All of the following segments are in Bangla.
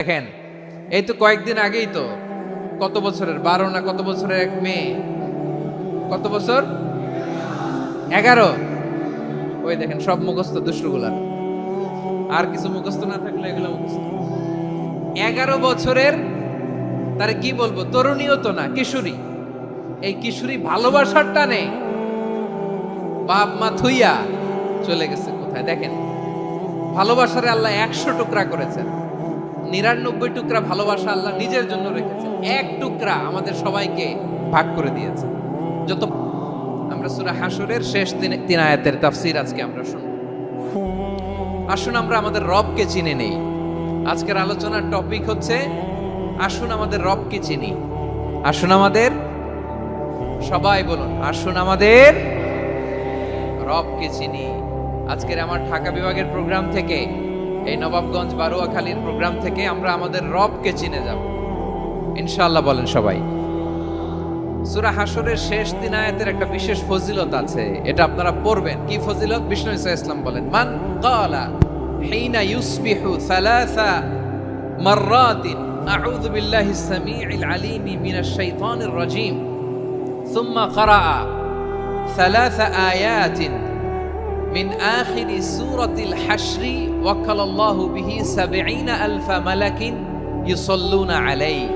দেখেন, এই তো কয়েকদিন আগেই তো কত বছরের 12 না কত বছরের এক মেয়ে, কত বছর 11। ওই দেখেন সব মুখস্থ দুষ্টগুলার, আর কিছু মুখস্থ না থাকলে এগুলো মুখস্থ। 11 বছরের, তারে কি বলবো, তরুণীও তো না, কিশোরী। এই কিশোরী ভালোবাসার টানে বাপ মা থুইয়া চলে গেছে কোথায়। দেখেন, ভালোবাসারে আল্লাহ 100 টুকরা করেছেন, 99 টুকরা ভালোবাসা আল্লাহ নিজের জন্য রেখেছেন, এক টুকরা আমাদের সবাইকে ভাগ করে দিয়েছে। যত আমরা সূরা হাশরের শেষ তিন আয়াতের তাফসীর আজকে আমরা শুনব। আসুন আমরা আমাদের রবকে চিনে নেই। আজকের আলোচনার টপিক হচ্ছে আসুন আমাদের রবকে চিনি। আসুন আমাদের, সবাই বলুন, আসুন আমাদের রবকে চিনি। আজকের আমার ঢাকা বিভাগের প্রোগ্রাম থেকে, এই নবাবগঞ্জ বারুয়াখালীর প্রোগ্রাম থেকে আমরা আমাদের রবকে চিনে যাব ইনশাআল্লাহ। বলেন সবাই। সূরা হাশরের শেষ 3 আয়াতের একটা বিশেষ ফজিলত আছে, এটা আপনারা পড়বেন। কি ফজিলত? বিষ্ণু ঈসা ইসলাম বলেন, মান ক্বালা হিনা ইউসবিহু সালাসা মাররাতিন আউযু বিল্লাহিস সামিউল আলিম মিনাশ শাইতানির রাজীম সুম্মা ক্বারা সালাসা আয়াতিন من آخر سورة الحشر وكل الله به 70,000 ملك يصلون عليه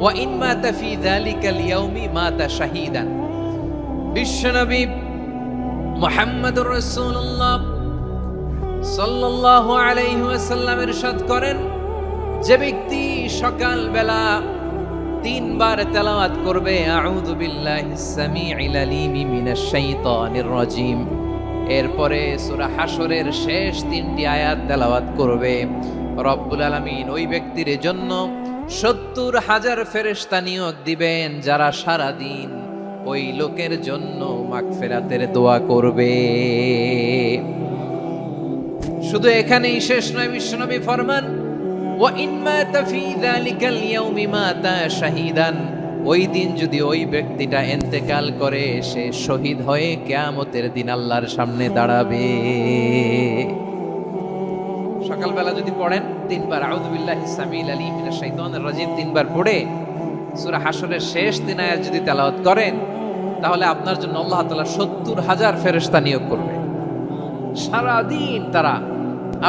وإن مات في ذلك اليوم مات شهيدا। বিশ্বনবী মুহাম্মদুর রাসূলুল্লাহ সাল্লাল্লাহু আলাইহি ওয়াসাল্লাম ইরশাদ করেন, যে ব্যক্তি সকাল বেলা 3 বার তেলাওয়াত করবে আউযু বিল্লাহিস সামিউল আলিম মিনাশ শাইতানির রাজীম, এরপরে সূরা হাশরের শেষ 3টি আয়াত তেলাওয়াত করবে, রব্বুল আলামিন ওই ব্যক্তির জন্য 70,000 ফেরেশতা নিয়োগ দিবেন, যারা সারা দিন ওই লোকের জন্য মাগফিরাতের দোয়া করবে। শুধু এখানেই শেষ নয়, বিশ্বনবী ফরমান, ওয়া ইন মাতা ফি যালিকাল ইয়াউমি মাতা শাহীদান, ওই দিন যদি ওই ব্যক্তিটা ইন্তেকাল করে, সে শহীদ হয়ে কিয়ামতের দিন আল্লাহর সামনে দাঁড়াবে। সকালবেলা যদি পড়েন 3 বার আউযু বিল্লাহিস সামিউল আলিম মিনাশ শাইতানির রাজীম 3 বার পড়ে সূরা হাশরের শেষ 3 আয়াত যদি তেলাওয়াত করেন, তাহলে আপনার জন্য আল্লাহ তাআলা 70,000 ফেরেশতা নিয়োগ করবে। সারা দিন তারা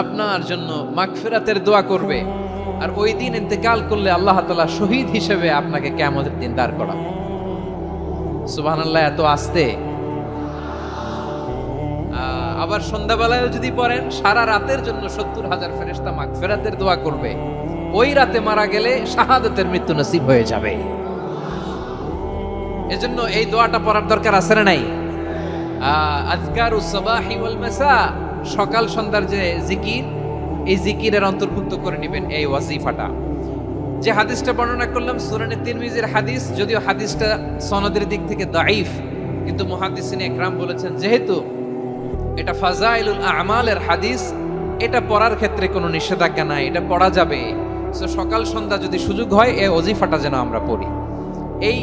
আপনার জন্য মাগফিরাতের দোয়া করবে, আর ওই দিন ইন্তেকাল করলে আল্লাহ তাআলা শহীদ হিসেবে আপনাকে কিয়ামতের দিন দাঁড় করাবে। সুবহানাল্লাহ, এত আস্তে। আবার সন্ধ্যাবেলায় যদি পড়েন, সারা রাতের জন্য 70,000 ফেরেশতা মাগফিরাতের দোয়া করবে। ওই রাতে মারা গেলে শাহাদাতের মৃত্যু নসিব হয়ে যাবে। এজন্য এই দোয়াটা পড়ার দরকার আছে না নাই? আযকারুস সাবাহি ওয়াল মাসা, সকাল সন্ধ্যার যে জিকির, এই জিকিরের অন্তর্ভুক্ত করে নেবেন এই ওয়াজিফাটা। যে হাদিসটা বর্ণনা করলাম সুনানে তিরমিজির হাদিস, যদিও হাদিসটা সনদের দিক থেকে দাঈফ, কিন্তু মুহাদ্দিসিনে ইকরাম বলেছেন যেহেতু এটা ফাজাইলুল আমালের হাদিস, এটা পড়ার ক্ষেত্রে কোনো নিষেধাজ্ঞা নাই, এটা পড়া যাবে। সো সকাল সন্ধ্যা যদি সুযোগ হয় এই ওয়াজিফাটা যেন আমরা পড়ি। এই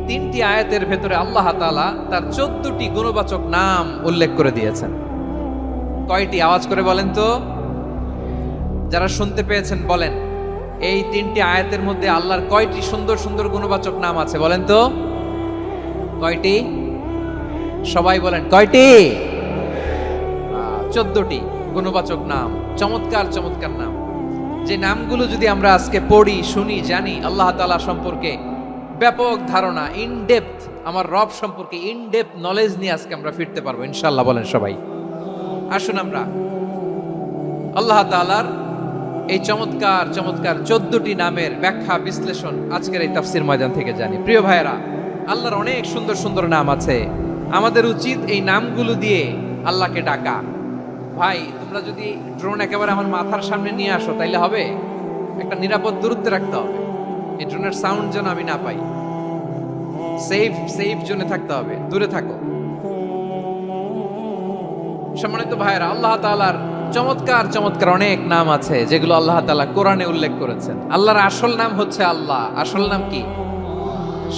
3টি আয়াতের ভেতরে আল্লাহ তাআলা তার 14টি গুণবাচক নাম উল্লেখ করে দিয়েছেন। কয়টি? আওয়াজ করে বলেন তো, যারা শুনতে পেয়েছেন বলেন, এই 3টি আয়াতের মধ্যে আল্লাহর কয়টি সুন্দর সুন্দর গুণবাচক নাম আছে বলেন তো? কয়টি? সবাই বলেন, কয়টি? 14টি গুণবাচক নাম, চমৎকার চমৎকার নাম। যে নামগুলো যদি আমরা আজকে পড়ি, শুনি, জানি, আল্লাহ তাআলা সম্পর্কে ব্যাপক ধারণা, ইন ডেপথ, আমার রব সম্পর্কে ইন ডেপথ নলেজ নিয়ে আজকে আমরা ফিরতে পারবো ইনশাআল্লাহ। বলেন সবাই। আসুন আমরা আল্লাহ তাআলার এই চমৎকার চমৎকার 14টি নামের ব্যাখ্যা বিশ্লেষণ আজকের এই তাফসীর ময়দান থেকে জানি। প্রিয় ভাইয়েরা, আল্লাহর অনেক সুন্দর সুন্দর নাম আছে, আমাদের উচিত এই নামগুলো দিয়ে আল্লাহকে ডাকা। ভাই, তোমরা যদি ড্রোন একেবারে আমার মাথার সামনে নিয়ে আসো তাইলে হবে? একটা নিরাপদ দূরত্বে রাখতে হবে, এই ড্রোনের সাউন্ড যেন আমি না পাই। সেফ জোনে থাকতে হবে, দূরে থাকো। সম্মানিত ভাইয়েরা, আল্লাহ তাআলার চমৎকার চমৎকার অনেক নাম আছে যেগুলো আল্লাহ তাআলা কোরআনে উল্লেখ করেছেন। আল্লাহর আসল নাম হচ্ছে আল্লাহ। আসল নাম কি?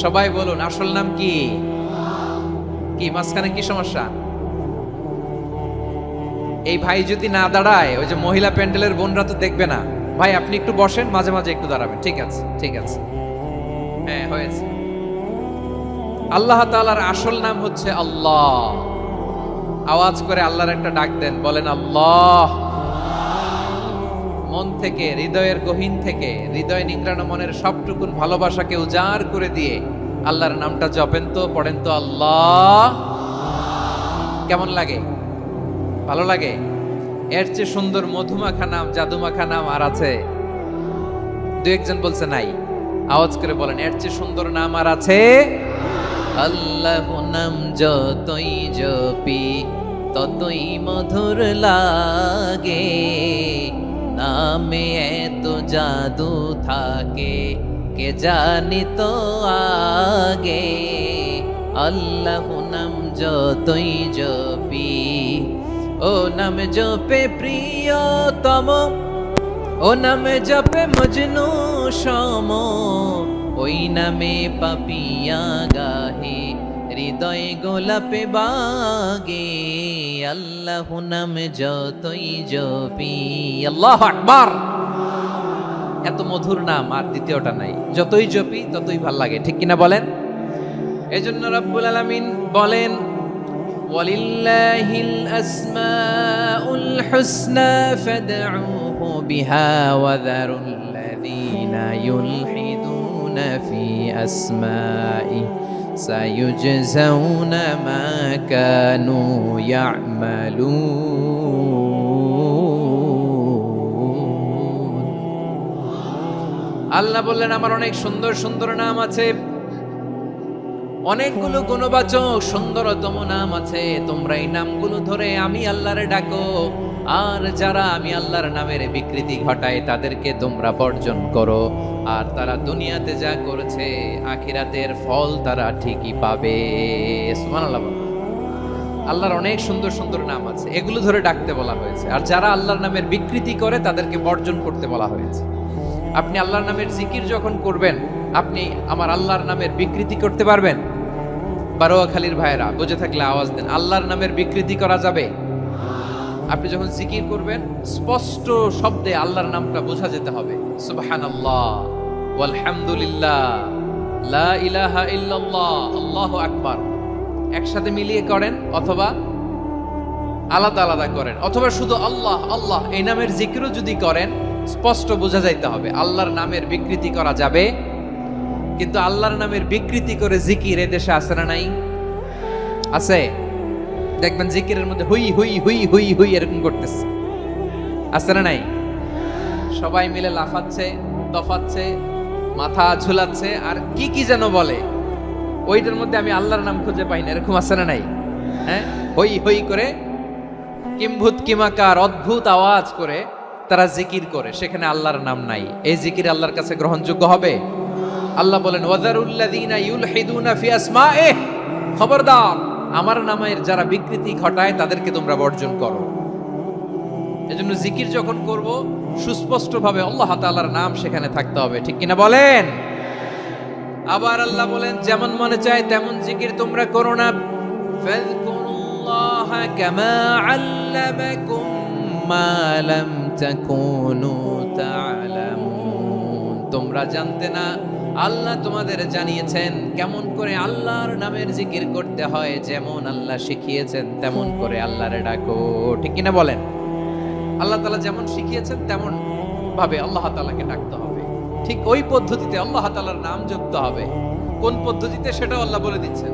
সবাই বলুন, আসল নাম কি? কি মাঝখানে কি সমস্যা? এই ভাই যদি না দাঁড়ায়, ওই যে মহিলা প্যান্ডেলের বোনরা তো দেখবে না, ভাই আপনি একটু বসেন, মাঝে মাঝে একটু দাঁড়াবেন। ঠিক আছে, ঠিক আছে, হ্যাঁ হয়েছে। আল্লাহ তাআলার আসল নাম হচ্ছে আল্লাহ। আওয়াজ করে আল্লাহর একটা ডাক দেন, বলেন আল্লাহ। মন থেকে, হৃদয়ের গহীন থেকে, হৃদয় নিংড়ানো মনের সবটুকুন ভালোবাসাকে উজাড় করে দিয়ে আল্লাহর নামটা জপেন তো, পড়েন তো আল্লাহ। কেমন লাগে? ভালো লাগে? এর চেয়ে সুন্দর মধুমাখা নাম, জাদুমাখা নাম আর আছে? দু একজন বলছে নাই। আওয়াজ করে বলেন, এর চেয়ে সুন্দর নাম আর আছে? আল্লাহ নাম যতই জপি ততই মধুর লাগে, নামে এত জাদু থাকে কে জানি তো আগে। আল্লাহ নাম যতই জপি, ও নাম জপে প্রিয়তম, ও নামে জপে মজনু সম, ওই নামে পাপিয়া গাহে হৃদয় গোলাপে বাগে। আল্লাহ নাম যতই জপি, আল্লাহু আকবার। এত মধুর নাম আর দ্বিতীয়টা নাই। যতই জপি ততই ভাল লাগে, ঠিক কিনা বলেন? এজন্য রব্বুল আলামিন বলেন, ওয়ালিল্লাহিল আসমাউল হুসনা ফাদউহু বিহা ওয়া যারুল্লাযীনা ইউলহিদুনা ফি আসমাই সায়ুজজাউনা মা কানু ইয়া'মালুন। আল্লাহ বললেন, আমার অনেক সুন্দর সুন্দর নাম আছে, অনেকগুলো গুণবাচক সুন্দরতম নাম আছে। তোমরা এই নামগুলো ধরে আমি আল্লাহরে ডাকো, আর যারা আমি আল্লাহর নামের বিকৃতি ঘটায় তাদেরকে তোমরা বর্জন করো। আর তারা দুনিয়াতে যা করেছে আখিরাতের ফল তারা ঠিকই পাবে। সুবহানাল্লাহ। আল্লাহর অনেক সুন্দর সুন্দর নাম আছে, এগুলো ধরে ডাকতে বলা হয়েছে। আর যারা আল্লাহর নামের বিকৃতি করে তাদেরকে বর্জন করতে বলা হয়েছে। আপনি আল্লাহর নামের জিকির যখন করবেন, আপনি আমার আল্লাহর নামের বিকৃতি করতে পারবেন? বারোয়াখালীর ভাইরা বুঝে থাকলে আওয়াজ দেন, আল্লাহর নামের বিকৃতি করা যাবে? আপনি যখন জিকির করবেন স্পষ্ট শব্দে আল্লাহর নামটা বোঝা যেতে হবে। সুবহানাল্লাহ, ওয়ালহামদুলিল্লাহ, লা ইলাহা ইল্লাল্লাহ, আল্লাহু আকবার। একসাথে মিলিয়ে করেন অথবা আলাদা আলাদা করেন, অথবা শুধু আল্লাহ আল্লাহ এই নামের জিকিরও যদি করেন স্পষ্ট বোঝা যাইতে হবে। আল্লাহর নামের বিকৃতি করা যাবে, কিন্তু আল্লাহর নামের বিকৃতি করে জিকির এদেশে আছে না নাই? আছে। দেখবেন জিকিরের মধ্যে হুই হুই হুই হুই হুই এরকম করতেছে, আছে না নাই? সবাই মিলে লাফাচ্ছে, দফাচ্ছে, মাথা ঝুলাচ্ছে, আর কি কি যেন বলে, ওইটার মধ্যে আমি আল্লাহর নাম খুঁজে পাই না, এরকম আছে না নাই? হ্যাঁ, হই হই করে কিম্ভূত কিমাকার অদ্ভুত আওয়াজ করে তারা জিকির করে, সেখানে আল্লাহর নাম নাই। এই জিকির আল্লাহর কাছে গ্রহণযোগ্য হবে? আল্লাহ বলেন, ওয়াযারুল্লাযীনা ইউলহিদুনা ফি আসমাইহি, খবরদার আমার নামের যারা বিকৃতি ঘটায় তাদেরকে তোমরা বর্জন করো। এজন্য জিকির যখন করব সুস্পষ্ট ভাবে আল্লাহ তাআলার নাম সেখানে থাকতে হবে, ঠিক কিনা বলেন? আবার আল্লাহ বলেন, যেমন মনে চায় তেমন জিকির তোমরা করো না। ফাযকুরুল্লাহা কামা আল্লামাকুম মা লাম তাকুনু তা'লামুন। তোমরা জানতে না, আল্লাহ তোমাদের জানিয়েছেন কেমন করে আল্লাহর নামের জিকির করতে হয়। যেমন আল্লাহ শিখিয়েছেন তেমন করে আল্লাহরে ডাকো, ঠিক কিনা বলেন? আল্লাহ তাআলা যেমন শিখিয়েছেন তেমন ভাবে আল্লাহ তাআলাকে ডাকতে হবে, ঠিক ওই পদ্ধতিতে আল্লাহ তাআলার নাম জপতে হবে। কোন পদ্ধতিতে সেটাও আল্লাহ বলে দিচ্ছেন।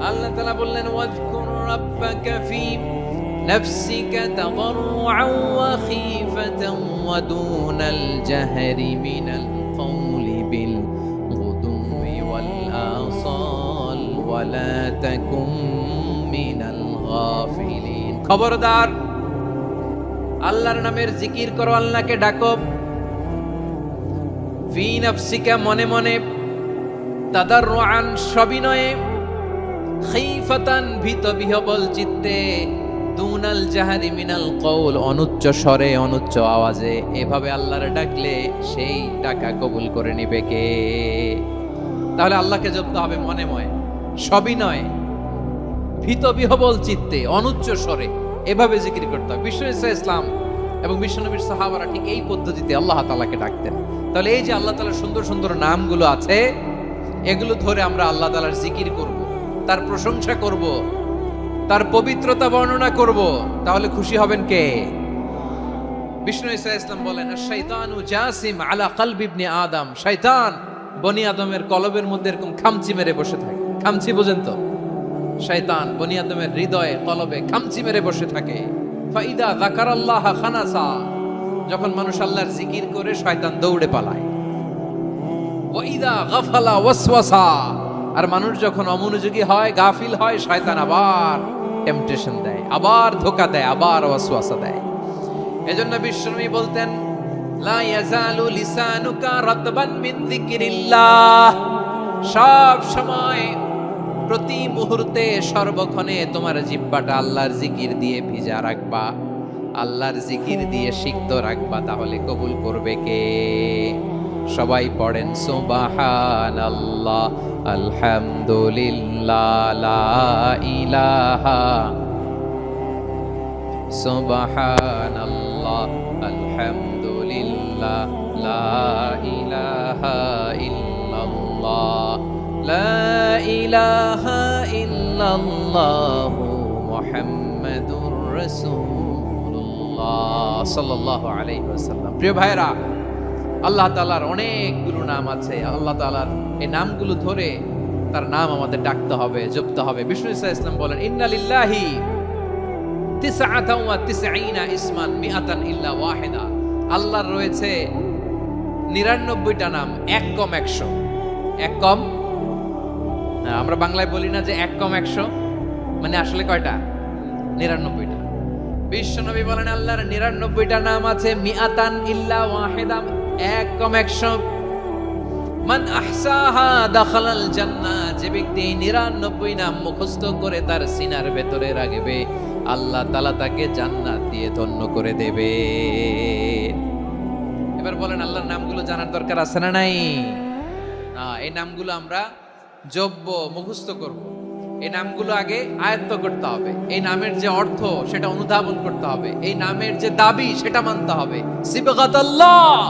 আল্লাহ তাআলা বললেন, ওয়াযকুর রাব্বাকা ফি নাফসিকা তাদাররুআন ওয়া খীফাতান ওয়া দুনাল জাহরি মিনাল কওলি বিল গুদুই ওয়াল আসাল ওয়া লা তাকুম মিনাল গাফিলিন। খবরদার আল্লাহর নামের জিকির করো, আল্লাহকে ডাকো। ফি নাফসিকা মনে মনে, তাদাররুআন সবিনয়ে, খীফাতান ভীত বিহবল চিত্তে, দুনাল জাহারি মিনাল কওল অনুচ্চ স্বরে অনুচ্চ আওয়াজে। এভাবে আল্লাহরে ডাকলে সেই ডাকা কবুল করে নিবে কে? তাহলে আল্লাহকে জপতে হবে মনে মনে, সবিনয়ে, ভীত বিহবল চিত্তে, অনুচ্চ স্বরে, এভাবে জিকির করতে হবে। বিষ্ণু ইসা ইসলাম এবং বিশ্বনবীর সাহাবারা ঠিক এই পদ্ধতিতে আল্লাহ তাআলাকে ডাকতেন। তাহলে এই যে আল্লাহ তাআলার সুন্দর সুন্দর নামগুলো আছে, এগুলো ধরে আমরা আল্লাহ তাআলার জিকির করব, তার প্রশংসা করব, তার পবিত্রতা বর্ণনা করব, তাহলে খুশি হবেন কে? বিষ্ণু ঈসা ইসলাম বলেন, শাইতানু জাসিম আলা কলবি ইবনে আদম, শয়তান বনি আদমের কলবের মধ্যে এরকম খামচি মেরে বসে থাকে। খামচি বোঝেন তো? শয়তান বনি আদমের হৃদয়ে কলবে খামচি মেরে বসে থাকে। ফাইদা যাকারাল্লাহ খানাসা, যখন মানুষ আল্লাহর জিকির করে শয়তান দৌড়ে পালায়। ওয়াইদা গাফালা ওয়াসওয়াসা, আর মানুষ যখন অমনোযোগী হয়, গাফিল হয়, শয়তান আবার টেম্পটেশন দেয়, আবার ধোঁকা দেয়, আবার ওয়াসওয়াসা দেয়। এজন্য বিশ্বনবী বলতেন, লা ইয়াজালু লিসানুকা রাতবান মিন যিকরিল্লাহ, সব সময় প্রতি মুহূর্তে সর্বক্ষণে তোমার জিহ্বাটা আল্লাহর জিকির দিয়ে ভিজা রাখবা, আল্লাহর জিকির দিয়ে সিক্ত রাখবা, তাহলে কবুল করবে কে? সবাই পড়েন সুবহানাল্লাহ, আলহামদুলিল্লাহ, লা ইলাহা, সুবহানাল্লাহ, আলহামদুলিল্লাহ, লা ইলাহা ইল্লাল্লাহ, লা ইলাহা ইল্লাল্লাহ, মুহাম্মাদুর রাসূলুল্লাহ সাল্লাল্লাহু আলাইহি ওয়াসাল্লাম। প্রিয় ভাইরা, আল্লাহ তাআলার অনেকগুলো নাম আছে। আল্লাহ তাআলার এই নামগুলো ধরে তার নাম আমাদের ডাকতে হবে, জপতে হবে। বিষ্ণু ঈসা ইসলাম বলেন, ইন্না লিল্লাহি 99 ইসমান মিআতান ইল্লা ওয়াহিদা, আল্লাহর রয়েছে 99টা নাম, এক কম 100। এক কম, আমরা বাংলায় বলি না যে এক কম 100, মানে আসলে কয়টা? 99টা। বিশ্বনবী বলেন, আল্লাহর 99টা নাম আছে, মিআতান ইল্লা ওয়াহিদা, এক কম 100। মান আহসাহা দাখালাল জান্নাহ, যে ব্যক্তি 99 নাম মুখস্থ করে তার সিনার ভেতরে রাখবে, আল্লাহ তাআলা তাকে জান্নাত দিয়ে ধন্য করে দেবে। এবার বলেন, আল্লাহর নামগুলো জানার দরকার আছে না নাই? এই নামগুলো আমরা জপব, মুখস্থ করব। এই নামগুলো আগে আয়ত্ত করতে হবে। এই নামের যে অর্থ সেটা অনুধাবন করতে হবে। এই নামের যে দাবি সেটা মানতে হবে। সিবগাতাল্লাহ,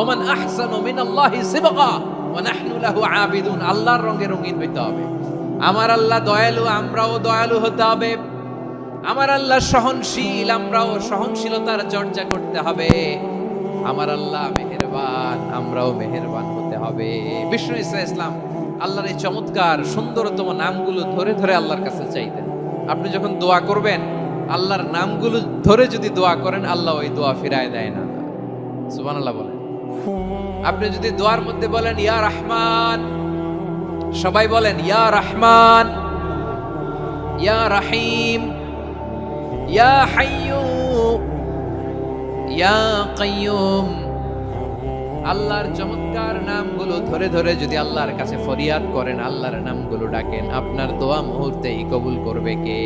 ওমান আহসানু মিনাল্লাহি সিবগা ওয়া নাহনু লাহু আবিদুন, আল্লাহর রঙে রঙিন হইতে হবে। আমার আল্লাহ দয়ালু, আমরাও দয়ালু হতে হবে। আমার আল্লাহ সহনশীল, আমরাও সহনশীলতার চর্চা করতে হবে। আমার আল্লাহ মেহেরবান, আমরাও মেহেরবান হতে হবে। বিষ্ণু ঈসা ইসলাম আল্লাহর এই চমৎকার সুন্দরতম নামগুলো ধরে ধরে আল্লাহর কাছে চাইতেন। আপনি যখন দোয়া করবেন, আল্লাহর নামগুলো ধরে যদি দোয়া করেন, আল্লাহ ওই দোয়া ফিরায় দেয় না। সুবহানাল্লাহ বলেন। আপনি যদি দোয়ার মধ্যে বলেন ইয়া রহমান, সবাই বলেন ইয়া রহমান, ইয়া রহিম, ইয়া হাইয়ু, ইয়া কাইয়ুম, আল্লাহর চমৎকার নামগুলো ধরে ধরে যদি আল্লাহর কাছে ফরিয়াদ করেন, আল্লাহর নামগুলো ডাকেন, আপনার দোয়া মুহূর্তেই কবুল করবে কে?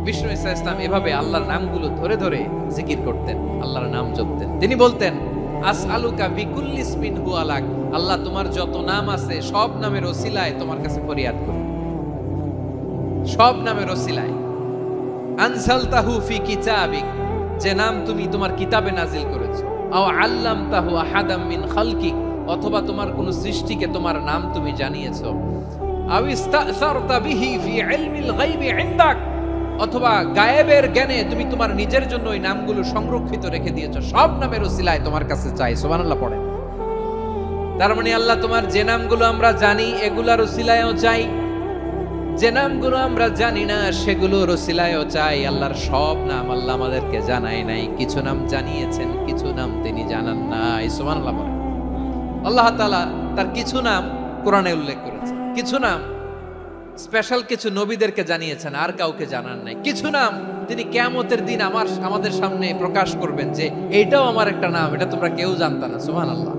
বিষ্ণু ঈসা ইসলাম এভাবে আল্লাহর নামগুলো ধরে ধরে জিকির করতেন, আল্লাহর নাম জপতেন। তিনি বলতেন, আসআলুকা বিকুল্লি ইসমিন হুয়া লাক, আল্লাহ তোমার যত নাম আছে সব নামের ওসিলায় তোমার কাছে ফরিয়াদ করি, সব নামের ওসিলায়। আনসালতাহু ফি কিতাবিক, যে নাম তুমি তোমার কিতাবে নাজিল করেছো। আও আল্লামতাহু আহাদাম মিন খালকিক, অথবা তোমার কোন সৃষ্টিকে তোমার নাম তুমি জানিয়েছো। আও ইস্তাসারতা বিহি ফি ইলমিল গায়বি ইনদাক, অথবা গায়েবের জ্ঞানে তুমি তোমার নিজের জন্য ওই নামগুলো সংরক্ষিত রেখে দিয়েছো। সব নামের ওসিলায় তোমার কাছে চাই। সুবহানাল্লাহ পড়েন। তার মানে আল্লাহ তোমার যে নামগুলো আমরা জানি এগুলার ওসিলায়ও চাই, যে নামগুলো আমরা জানি না সেগুলোর ওসিলায়ও চাই। আল্লাহর সব নাম আল্লাহ আমাদেরকে জানায় নাই, কিছু নাম জানিয়েছেন, কিছু নাম তিনি জানান নাই। সুবহানাল্লাহ বলেন। আল্লাহ তাআলা তার কিছু নাম কোরআনে উল্লেখ করেছেন, কিছু নাম স্পেশাল কিছু নবীদেরকে জানিয়েছেন, আর কাউকে জানান নাই। কিছু নাম তিনি কিয়ামতের দিন আমাদের সামনে প্রকাশ করবেন যে এইটাও আমার একটা নাম, এটা তোমরা কেউ জানতা না। সুবহানাল্লাহ,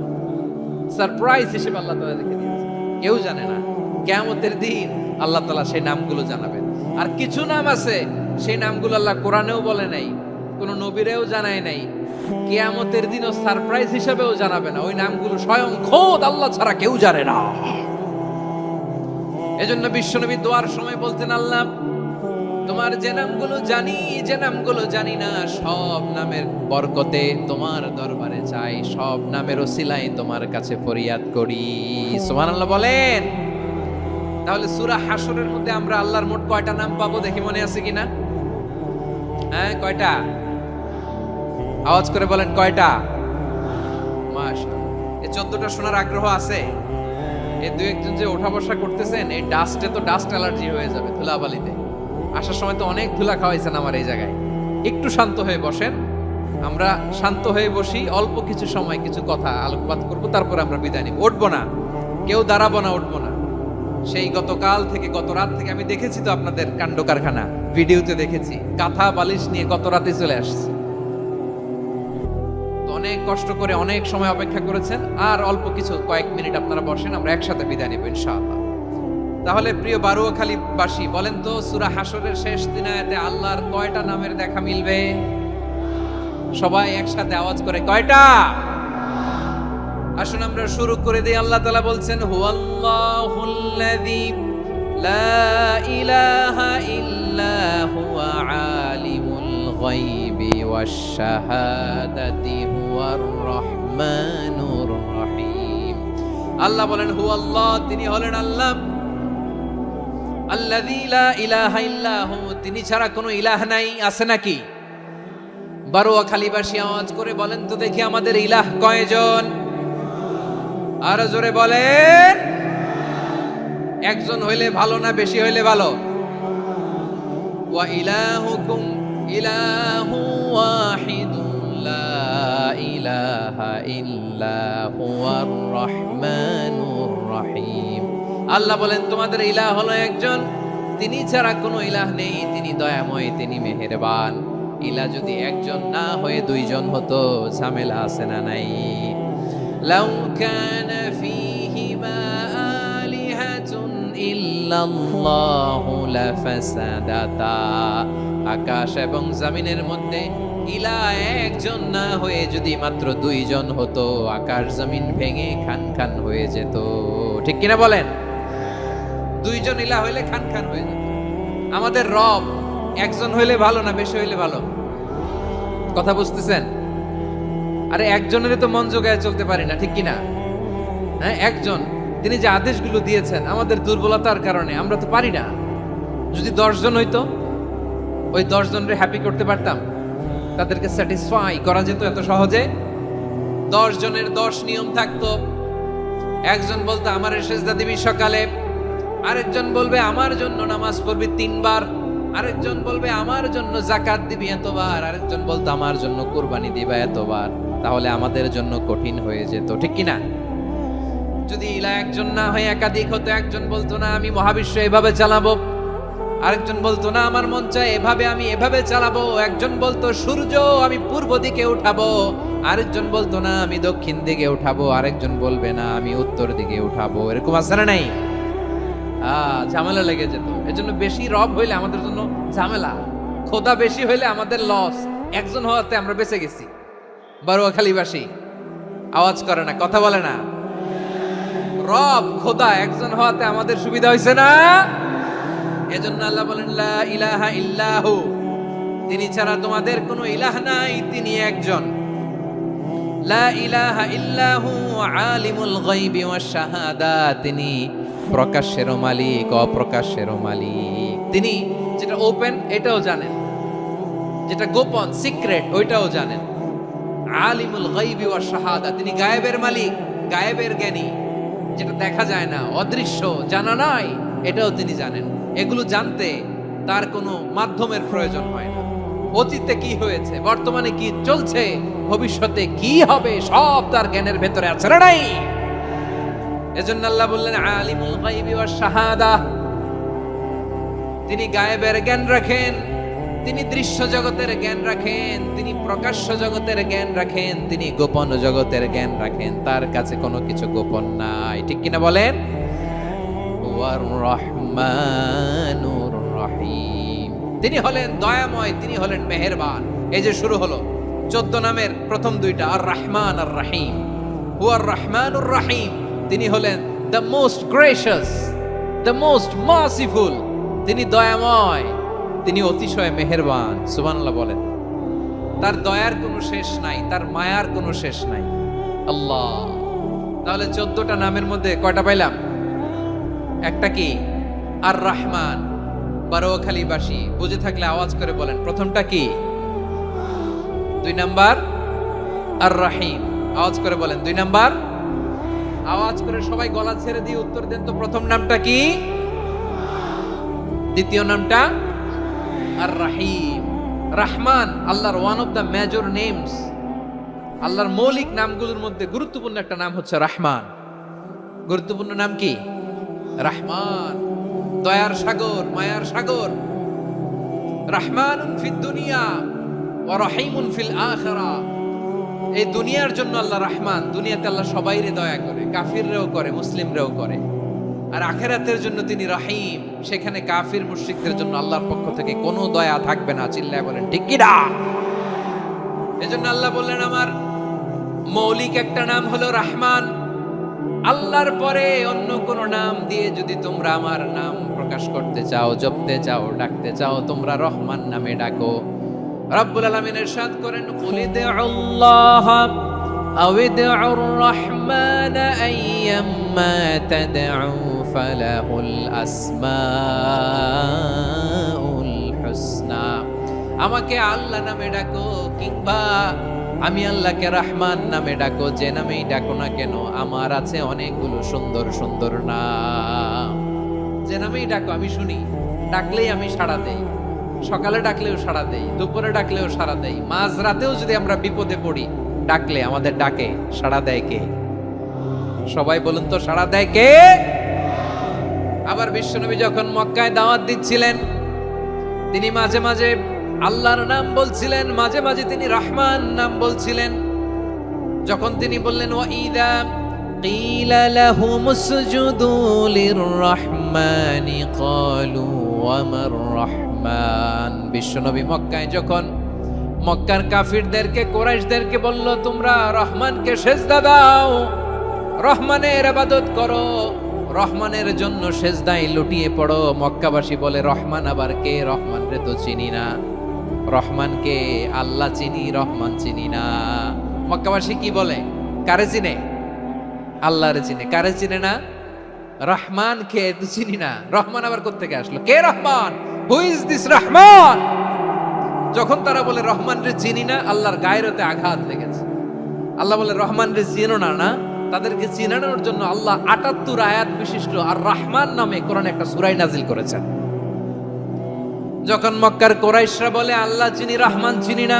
সারপ্রাইজ হিসেবে আল্লাহ তাআলা রেখে দিয়েছেন, কেউ জানে না। কিয়ামতের দিন আল্লাহ তাআলা সেই নামগুলো জানাবেন। আর কিছু নাম আছে সেই নামগুলো আল্লাহ কোরআনেও বলে নাই, কোনো নবীরেও জানায় নাই, কিয়ামতের দিনও সারপ্রাইজ হিসেবেও জানাবে না। ওই নামগুলো স্বয়ং খোদ আল্লাহ ছাড়া কেউ জানে না। এজন্য বিশ্বনবী দোয়ার সময় বলতেন, আল্লাহ তোমার যে নামগুলো জানি, যে নামগুলো জানি না, সব নামের বরকতে তোমার দরবারে চাই, সব নামের ওসিলায় তোমার কাছে ফরিয়াদ করি। সুবহানাল্লাহ বলেন। তাহলে সূরা হাশরের মধ্যে আমরা আল্লাহর মোট কয়টা নাম পাবো দেখি, মনে আছে কিনা? হ্যাঁ, কয়টা? আওয়াজ করে বলেন কয়টা? মাশাআল্লাহ। এই 14টা শোনার আগ্রহ আছে? এই দুই একজন যে ওঠা বসা করতেছেন, এই ডাস্টে তো ডাস্ট অ্যালার্জি হয়ে যাবে, ধুলাবালিতে। আসার সময় তো অনেক ধুলা খাওয়াইছেন আমার এই জায়গায়। একটু শান্ত হয়ে বসেন, আমরা শান্ত হয়ে বসি, অল্প কিছু সময় কিছু কথা আলোকপাত করব, তারপর আমরা বিদায় নিব। উঠবো না, কেউ দাঁড়াবো না, উঠবো না। সেই গতকাল থেকে, গত রাত থেকে আমি দেখেছি তো আপনাদের কাণ্ড কারখানা, ভিডিওতে দেখেছি, কাঁথা বালিশ নিয়ে গত রাতে চলে আসছে। তো অনেক কষ্ট করে অনেক সময় অপেক্ষা করেছেন, আর অল্প কিছু কয়েক মিনিট আপনারা বসেন, আমরা একসাথে বিদায় নেব ইনশাআল্লাহ। তাহলে প্রিয় বারুয়াখালীবাসী, বলেন তো সূরা হাশরের শেষ দিনায়াতে আল্লাহর কয়টা নামের দেখা মিলবে? সবাই একসাথে আওয়াজ করে কয়টা? আসুন আমরা শুরু করে দিই। আল্লাহ তাআলা বলছেন, হুয়াল্লাহুল্লাযী লা ইলাহা ইল্লা হুয়া আলিমুল গায়বি ওয়াশ শাহাদাতি হুয়ার রহমানুর রহিম। আল্লাহ বলেন হুয়াল্লাহ, তিনি হলেন আল্লাহ, আল্লাযী লা ইলাহা ইল্লা হু, তিনি ছাড়া কোনো ইলাহ নাই। আছে নাকি? বারুয়াখালীবাসী আওয়াজ করে বলেন তো দেখি, আমাদের ইলাহ কয়জন? আরো জোরে বলেন। একজন হইলে ভালো না বেশি হইলে ভালো? ওয়া ইলাহুকুম ইলাহু ওয়াহিদুন লা ইলাহা ইল্লা হুয়ার রহমানুর রহিম। আল্লাহ বলেন তোমাদের ইলাহ হলো একজন, তিনি ছাড়া কোনো ইলাহ নেই, তিনি দয়াময়, তিনি মেহেরবান। ইলাহ যদি একজন না হয়ে দুইজন হতো, ঝামেলা আছে না নাই? লাউ কানা ফীহিমা আলিহাতুন ইল্লাল্লাহু লাফাসাদাতা। আকাশ এবং জমিনের মধ্যে ইলাহ একজন না হয়ে যদি মাত্র দুইজন হতো, আকাশ জমিন ভেঙে খান খান হয়ে যেত। ঠিক কিনা বলেন? দুইজন ইলাহ হইলে খান খান হয়ে যেত। আমাদের রব একজন হইলে ভালো না বেশি হইলে ভালো? কথা বুঝতেছেন? আরে একজনের তো মন জোগায় চলতে পারি না, ঠিক কিনা? হ্যাঁ, একজন, তিনি যে আদেশগুলো দিয়েছেন আমাদের দুর্বলতার কারণে আমরা তো পারি না। যদি 10 জন হইতো, ওই 10 জনরে হ্যাপি করতে পারতাম, তাদেরকে স্যাটিসফাই করা যেত এত সহজে। 10 জনের 10 নিয়ম থাকতো। একজন বলতো আমার সেজদা দিবি সকালে, আরেকজন বলবে আমার জন্য নামাজ পড়বি 3 বার, আরেকজন বলবে আমার জন্য যাকাত দিবি এতবার, আরেকজন বলতো আমার জন্য কুরবানি দিবা এতবার। তাহলে আমাদের জন্য কঠিন হয়ে যেত, ঠিক কিনা? যদি ইলা একজন না হয়ে একাধিক হতো, একজন বলতো না আমি মহাবিশ্ব এভাবে চালাবো, আরেকজন বলতো না আমার মন চায় এভাবে, আমি এভাবে চালাবো, একজন বলতো সূর্য আমি পূর্ব দিকে উঠাবো, আরেকজন বলতো না আমি দক্ষিণ দিকে উঠাবো, আরেকজন বলবে না আমি উত্তর দিকে উঠাবো। এরকম আছে না নাই? ঝামেলা লেগে যেত। এজন্য বেশি রব হইলে আমাদের জন্য ঝামেলা, খোদা বেশি হইলে আমাদের লস। একজন হওয়াতে আমরা বেঁচে গেছি। বারুয়াখালীবাসী আওয়াজ করে না, কথা বলে না। রব খোদা একজন হওয়াতে আমাদের সুবিধা হয়েছে না? এজন্য আল্লাহ বলেন লা ইলাহা ইল্লাহু, তিনি ছাড়া তোমাদের কোনো ইলাহ নাই, তিনি একজন। লা ইলাহা ইল্লাহু আলিমুল গায়বি ওয়াশ শাহাদা, তিনি প্রকাশেরও মালিক অপ্রকাশেরও মালিক। তিনি যেটা ওপেন এটাও জানেন, যেটা গোপন সিক্রেট ওইটাও জানেন। আলিমুল গায়বি ওয়াশ শাহাদা, তিনি গায়েবের মালিক, গায়েবের জ্ঞানী, যেটা দেখা যায় না, অদৃশ্য, জানা নাই, এটাও তিনি জানেন। এগুলো জানতে তার কোনো মাধ্যমের প্রয়োজন হয় না। অতীতে কি হয়েছে, বর্তমানে কি চলছে, ভবিষ্যতে কি হবে, সব তার জ্ঞানের ভেতরে আছে না নাই? এজন্য আল্লাহ বললেন আলিমুল গায়বি ওয়াশ শাহাদা, তিনি গায়েবের জ্ঞান রাখেন, তিনি দৃশ্য জগতের জ্ঞান রাখেন, তিনি প্রকাশ্য জগতের জ্ঞান রাখেন, তিনি গোপন জগতের জ্ঞান রাখেন। তার কাছে কোনো কিছু গোপন নাই, ঠিক কিনা বলেন? ওয়ার রহমানুর রহিম, তিনি হলেন দয়াময়, তিনি হলেন মেহেরবান। এই যে শুরু হলো 14 নামের প্রথম দুইটা, আর রহমান আর রহিম। ওয়ার রহমানুর রহিম, তিনি হলেন the most gracious, the most merciful, তিনি দয়াময়, তিনি অতিশয় মেহেরবান। সুবহানাল্লাহ বলেন। তার দয়ার কোনো শেষ নাই, তার মায়ার কোনো শেষ নাই। আল্লাহ। তাহলে 14টা নামের মধ্যে কয়টা পাইলাম? একটা কি? আর রহমান। বারোয়াখালীবাসী বুঝে থাকলে আওয়াজ করে বলেন, প্রথমটা কি? 2 নাম্বার আর রহিম। আওয়াজ করে বলেন 2 নাম্বার। আওয়াজ করে সবাই গলা ছেড়ে দিয়ে উত্তর দেন তো, প্রথম নামটা কি? দ্বিতীয় নামটা আর রহিম। রহমান আল্লাহর one of the major names. আল্লাহর মৌলিক নামগুলোর মধ্যে গুরুত্বপূর্ণ একটা নাম হচ্ছে রহমান। গুরুত্বপূর্ণ নাম কি? রহমান। দয়ার সাগর, মায়ার সাগর। রহমানুন ফিদ দুনিয়া ওয়া রহিমুন ফিল আখিরা। এই দুনিয়ার জন্য আল্লাহ রহমান, দুনিয়াতে আল্লাহ সবাইরে দয়া করে, কাফিররেও করে, মুসলিমরেও করে। আর আখিরাতের জন্য তিনি রহিম, সেখানে কাফির মুশরিকদের জন্য আল্লাহর পক্ষ থেকে কোনো দয়া থাকবে না। চিল্লায় বলেন ঠিক কি না? এজন্য আল্লাহ বললেন আমার মৌলিক একটা নাম হলো রহমান। আল্লাহর পরে অন্য কোন নাম দিয়ে যদি তোমরা আমার নাম প্রকাশ করতে চাও, জপতে চাও, ডাকতে চাও, তোমরা রহমান নামে ডাকো। রব্বুল আলামিন ইরশাদ করেন, কুলিদুল্লাহ আও ইদউর রহমান আইয়াম্মা তাদউ ফালাহুল আসমাউল হুসনা। আমাকে আল্লাহ নামে ডাকো, কিংবা আমি আল্লাহকে রহমান নামে ডাকো, যে নামেই ডাকো না কেন আমার আছে অনেকগুলো সুন্দর সুন্দর নাম। যে নামেই ডাকো আমি শুনি, ডাকলেই আমি সাড়া দেই। সকালে ডাকলেও সাড়া দেই, দুপুরে ডাকলেও সাড়া দেই, মাঝ রাতেও যদি আমরা বিপদে পড়ি, ডাকলে আমাদের ডাকে সাড়া দেয় কে? সবাই বলুন তো, সাড়া দেয় কে? আবার বিশ্বনবী যখন মক্কায় দাওয়াত দিচ্ছিলেন, তিনি মাঝে মাঝে আল্লাহর নাম বলছিলেন, মাঝে মাঝে তিনি রহমান নাম বলছিলেন। যখন তিনি বললেন ওয়াইদা কিলা লাহুমুসজুদু লিররহমানি ক্বালু ওয়ামার রহমান। বিশ্বনবী মক্কায় যখন মক্কার কাফিরদেরকে, কুরাইশদেরকে বলল তোমরা রহমানকে সেজদা দাও, রহমানের ইবাদত করো, রহমানের জন্য সেজদায় লুটিয়ে পড়ো। মক্কাবাসী বলে রহমান আবার কে? রহমান রে তো চিনি না। রহমানকে আল্লাহ চিনি, রহমান চিনি না। মক্কাবাসী কি বলে? কারে চিনে? আল্লাহরে চিনে। কারে চিনে না? রহমান কে তো চিনি না। রহমান আবার কোত্থেকে আসলো? কে Rahman? Who is this Rahman? যখন তারা বলে রহমান রে চিনি না, আল্লাহর গায়রতে আঘাত লেগেছে। আল্লাহ বলে রহমান রে চিনো না, না তাদেরকে চিনানোর জন্য আল্লাহ ৭৮ আয়াত বিশিষ্ট আর রহমান নামে কোরআনে একটা সূরা নাজিল করেছেন। যখন মক্কার কুরাইশরা বলে আল্লাহ চিনি, রহমান চিনি না,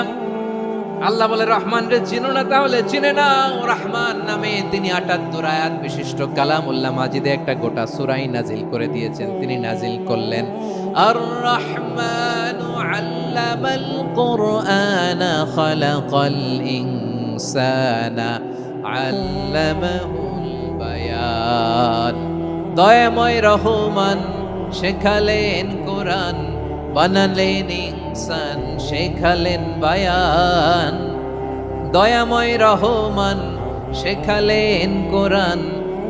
আল্লাহ বলে রহমান রে চিনো না, তাহলে চিনে নাও রহমান নামে। তিনি ৭৮ আয়াত বিশিষ্ট কালামুল্লাহ মাজিদে একটা গোটা সূরা নাজিল করে দিয়েছেন। তিনি নাজিল করলেন আর রহমানু আল্লামাল কুরআনা খালাকাল ইনসানা আল্লামাহুল বায়ান। দয়াময় রহমান শেখালেন কোরআন, বানালেন ইনসান, শেখালেন বায়ান। দয়াময় রহমান শেখালেন কোরআন,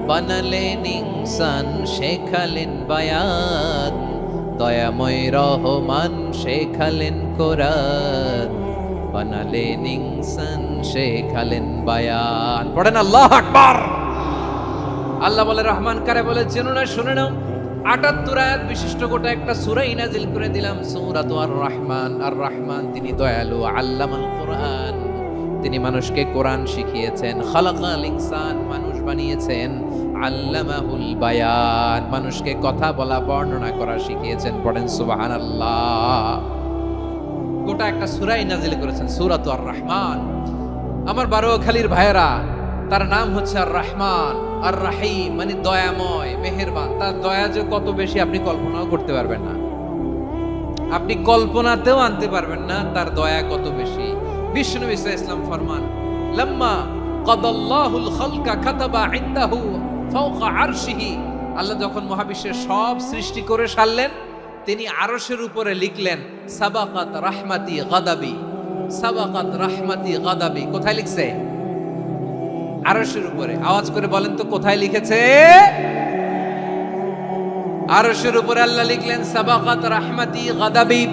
বানালেন ইনসান, শেখালেন বায়ান। দয়াময় রহমান শেখালেন কোরআন, বানালেন ইনসান, শেখালেন বায়ান। পড়েন আল্লাহু আকবার। আল্লাহ বলে রহমান কারে বলে চেনো না? শুনে নাও, ৭৮ আয়াত বিশিষ্ট গোটা একটা সূরা নাজিল করে দিলাম, সূরাত আর রহমান। আর রহমান তিনি দয়ালু। আল্লামাল কোরআন, তিনি মানুষকে কোরআন শিখিয়েছেন। খালাকাল ইনসান, মানুষ বানিয়েছেন। আল্লামাহুল বায়ান, মানুষকে কথা বলা, বর্ণনা করা শিখিয়েছেন। পড়েন সুবহানাল্লাহ। গোটা একটা সূরাই নাজিল করেছেন, সূরাত আর রহমান। আমার বারোয়াখালীর ভাইয়েরা, তার নাম হচ্ছে আর রহমান আর রাহিম, মানে দয়াময়, মেহেরবান। তার দয়া যে কত বেশি আপনি কল্পনাও করতে পারবেন না, আপনি কল্পনাতেও আনতে পারবেন না তার দয়া কত বেশি। বিশ্বনবী সাল্লাল্লাহু আলাইহি ওয়াসাল্লাম ফরমান, লাম্মা কাদাল্লাহুল খালকা কাতাবা ইনদাহু ফাওকা আরশিহি। আল্লাহ যখন মহাবিশ্বের সব সৃষ্টি করে সারলেন, তিনি আরশের উপরে লিখলেন সাবাকাত রাহমাতি গাদাবি। সাবাকাত রাহমাতি গাদাবি কোথায় লিখছে? আরশের উপরে। আওয়াজ করে বলেন তো কোথায় লিখেছে? আরশের উপরে আল্লাহ লিখলেন সাবাকাত রাহমাতি গাদাবি।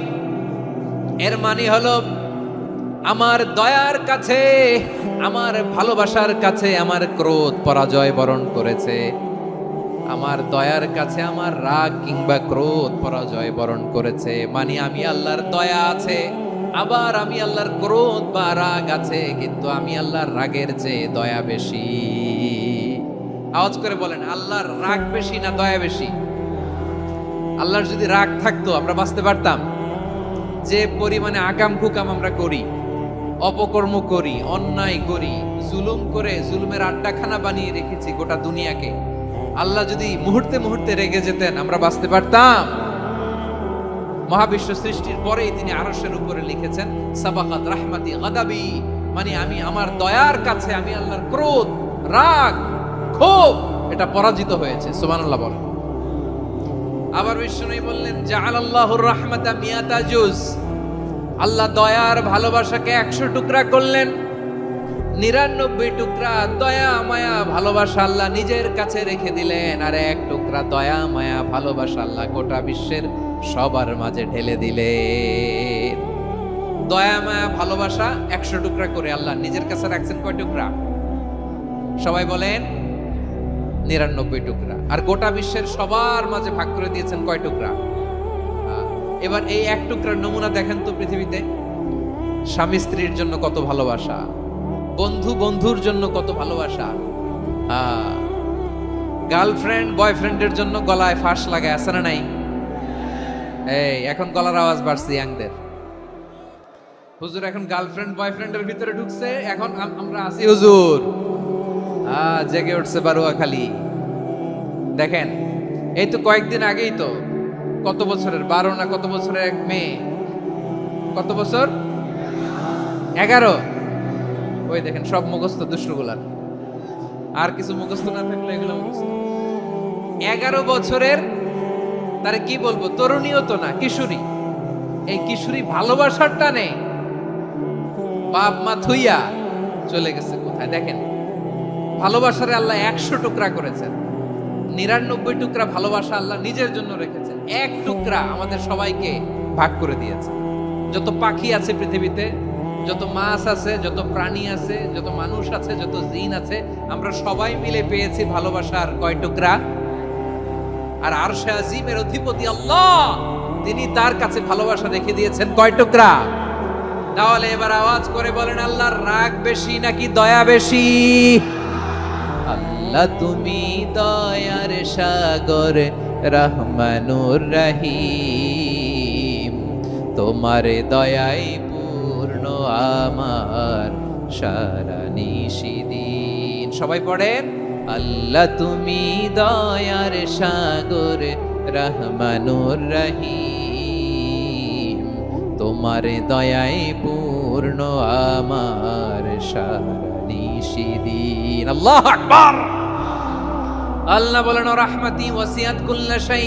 এর মানে হলো আমার দয়ার কাছে, আমার ভালোবাসার কাছে আমার ক্রোধ পরাজয় বরণ করেছে। আমার দয়ার কাছে আমার রাগ কিংবা ক্রোধ পরাজয় বরণ করেছে। মানে আমি আল্লাহর দয়া আছে, আবার আমি আল্লাহর ক্রোধ বা রাগ আছে, কিন্তু আমি আল্লাহর রাগের চেয়ে দয়া বেশি। আওয়াজ করে বলেন, আল্লাহর রাগ বেশি না দয়া বেশি? আল্লাহর যদি রাগ থাকতো আমরা বাঁচতে পারতাম? যে পরিমাণে আকাম কুকাম আমরা করি, অপকর্ম করি, অন্যায় করি, জুলুম করে জুলুমের আড্ডাখানা বানিয়ে রেখেছি গোটা দুনিয়াকে, আল্লাহ যদি মুহূর্তে মুহূর্তে রেগে যেতেন আমরা বাঁচতে পারতাম? মহাবিশ্ব সৃষ্টির পরেই তিনি আরশের উপরে লিখেছেন সাবাকাত রাহমাতি গাদাবি, মানে আমি আমার দয়ার কাছে আমি আল্লাহর ক্রোধ, রাগ, ক্ষোভ এটা পরাজিত হয়েছে। সুবহানাল্লাহ বলেন। আবার বিষ্ণু বললেন জাআলাল্লাহুর রাহমাতা মিয়াতা জুজ, আল্লাহ দয়ার ভালোবাসাকে 100 টুকরা করলেন। 99 টুকরা দয়া মায়া ভালোবাসা আল্লাহ নিজের কাছে রেখে দিলেন, আর 1 টুকরা দয়া মায়া ভালোবাসা আল্লাহ গোটা বিশ্বের সবার মাঝে ঢেলে দিলেন। দয়া মায়া ভালোবাসা 100 টুকরা করে আল্লাহ নিজের কাছে রাখছেন কয় টুকরা? সবাই বলেন 99 টুকরা। আর গোটা বিশ্বের সবার মাঝে ভাগ করে দিয়েছেন কয় টুকরা? এবার এই 1 টুকরার নমুনা দেখেন তো পৃথিবীতে। স্বামী স্ত্রীর জন্য কত ভালোবাসা, বন্ধু বন্ধুর জন্য কত ভালোবাসা, গার্লফ্রেন্ড বয়ফ্রেন্ডের জন্য গলায় ফাঁস লাগায়, আছে না নাই? এই এখন গলার আওয়াজ বাড়ছে ইয়াংদের। হুজুর এখন গার্লফ্রেন্ড বয়ফ্রেন্ডের ভিতরে ঢুকছে, এখন আমরা আছি হুজুর। জেগে উঠছে বারুয়াখালী। দেখেন এই তো কয়েকদিন আগেই তো, কত বছরের 12 না কত বছরের এক মেয়ে, কত বছর? 11। ওই দেখেন সব মুখস্থ দুষ্টগুলার, আর কিছু মুখস্থ না থাকলে এগুলো মুখস্থ। 11 বছরের, তারে কি বলবো, তরুণীও তো না, কিশোরী। এই কিশোরী ভালোবাসার টানে বাপ মা থুইয়া চলে গেছে কোথায়? দেখেন ভালোবাসারে আল্লাহ 100 টুকরা করেছেন, 99 টুকরা ভালোবাসা আল্লাহ নিজের জন্য রেখেছেন, 1 টুকরা আমাদের সবাইকে ভাগ করে দিয়েছে। যত পাখি আছে পৃথিবীতে, যত মাছ আছে, যত প্রাণী আছে, যত মানুষ আছে, যত জিন আছে, আমরা সবাই মিলে পেয়েছি ভালোবাসার কয় টুকরা? আর আরশে আজিমের অধিপতি আল্লাহ, তিনি তার কাছে ভালোবাসা রেখে দিয়েছেন কয় টুকরা? তাহলে এবার আওয়াজ করে বলেন, আল্লাহর রাগ বেশি নাকি দয়া বেশি? আল্লাহ তুমি দয়ার সাগর রহমানুর রহিম, তোমার দয়াই পূর্ণ আমার সারা নিশিদিন। সবাই পড়েন, আল্লাহ তুমি দয়ার সাগর রহমানুর রহিম, তোমার দয়াই পূর্ণ আমার সারা নিশিদিন। আল্লাহু আকবার। আল্লাহ বলেন রাহমাতি ওয়াসিয়াত কুল্লা শাই,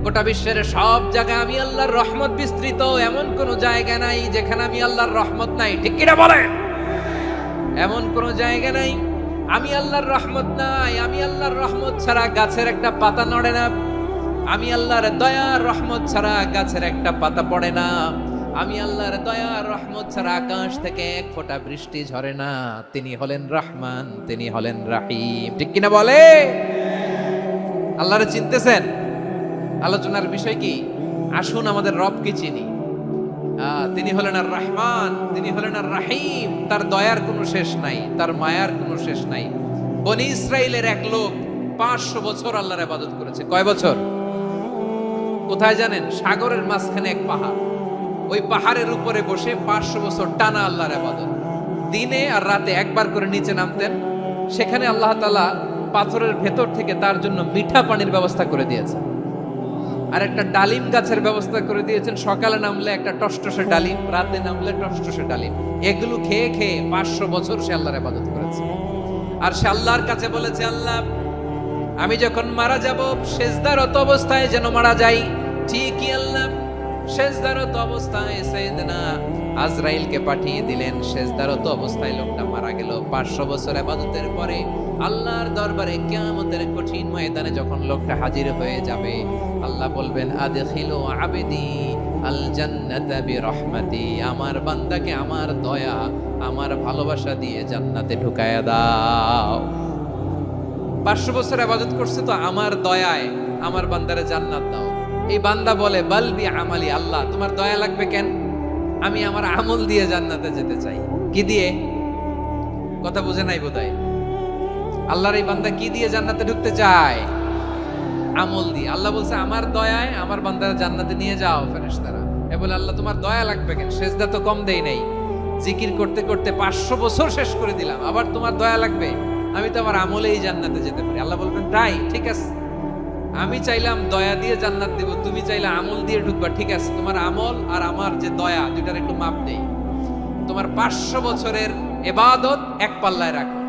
গোটা বিশ্বের সব জায়গায় আমি আল্লাহর রহমত বিস্তৃত, এমন কোন জায়গা নাই যেখানে আমি আল্লাহর রহমত নাই। ঠিক কিনা বলেন? এমন কোন জায়গা নাই আমি আল্লাহর রহমত নাই। আমি আল্লাহর রহমত ছাড়া গাছের একটা পাতা নড়ে না, আমি আল্লাহর দয়ার রহমত ছাড়া গাছের একটা পাতা পড়ে না, আমি আল্লাহর দয়ার রহমত ছাড়া আকাশ থেকে 1 ফোঁটা বৃষ্টি ঝরে না। তিনি হলেন রহমান, তিনি হলেন রাহিম। ঠিক কিনা বলে? আল্লাহরে চিনতেছেন? আলোচনার বিষয় কি? আসুন আমাদের রবকে চিনি। তিনি হলেন আর রহমান, তিনি হলেন আর রাহিম। তার দয়ার কোনো শেষ নাই, তার মায়ার কোনো শেষ নাই। বনি ইসরাইলের এক লোক 500 বছর আল্লাহর ইবাদত করেছে। কয় বছর? কোথায় জানেন? সাগরের মাঝখানে এক পাহাড়, ওই পাহাড়ের উপরে বসে 500 বছর টানা আল্লাহর ইবাদত। দিনে আর রাতে একবার করে নিচে নামতেন। সেখানে আল্লাহ তাআলা পাথরের ভেতর থেকে তার জন্য মিঠা পানির ব্যবস্থা করে দিয়েছেন, আর একটা ডালিম গাছের ব্যবস্থা করে দিয়েছেন। সকালে নামলে একটা টসটসে ডালিম, রাতে নামলে টসটসে ডালিম। এগুলো খেয়ে খেয়ে 500 বছর সে আল্লাহর ইবাদত করেছে। আর সে আল্লাহর কাছে বলেছে, আল্লাহ আমি যখন মারা যাব সেজদারত অবস্থায় যেন মারা যাই। ঠিকই আল্লাহ সেজদারত অবস্থায় সাইয়েদনা আজরাইলকে পাঠিয়ে দিলেন। সেজদারত অবস্থায় লোকটা মারা গেল। 500 বছর ইবাদতের পরে আল্লাহর দরবারে কিয়ামতের কঠিন ময়দানে যখন লোকটা হাজির হয়ে যাবে, আল্লাহ বলবেন আদখিলু আবদি আল জান্নাতা বিরহমাতি, আমার বান্দাকে আমার দয়া, আমার ভালোবাসা দিয়ে জান্নাতে ঢুকায়া দাও। 500 বছর ইবাদত করছে তো আমার দয়ায় আমার বান্দারে জান্নাত দাও। এই বান্দা বলে বালবি আমালি, আল্লাহ তোমার দয়া লাগবে কেন, আমি আমার আমল দিয়ে জান্নাতে যেতে চাই। কি দিয়ে? কথা বুঝে নাই বোধহয়। আল্লাহর এই বান্দা কি দিয়ে জান্নাতে ঢুকতে চায়? আমল দিয়ে। আল্লাহ বলছে আমার দয়ায় আমার বান্দারা জান্নাতে নিয়ে যাও ফেরেশতারা। এ বলে আল্লাহ তোমার দয়া লাগবে কেন, সেজদা তো কম দেই নাই, জিকির করতে করতে 500 বছর শেষ করে দিলাম, আবার তোমার দয়া লাগবে? আমি তো আমার আমলেই জান্নাতে যেতে পারি। আল্লাহ বলবেন তাই, ঠিক আছে, আমি চাইলাম দয়া দিয়ে জান্নাত দেব, তুমি চাইলে আমল দিয়ে ঢুকবা, ঠিক আছে, তোমার আমল আর আমার যে দয়া দুইটার একটু মাপ দেই। তোমার 500 বছরের ইবাদত এক পাল্লায় রাখো।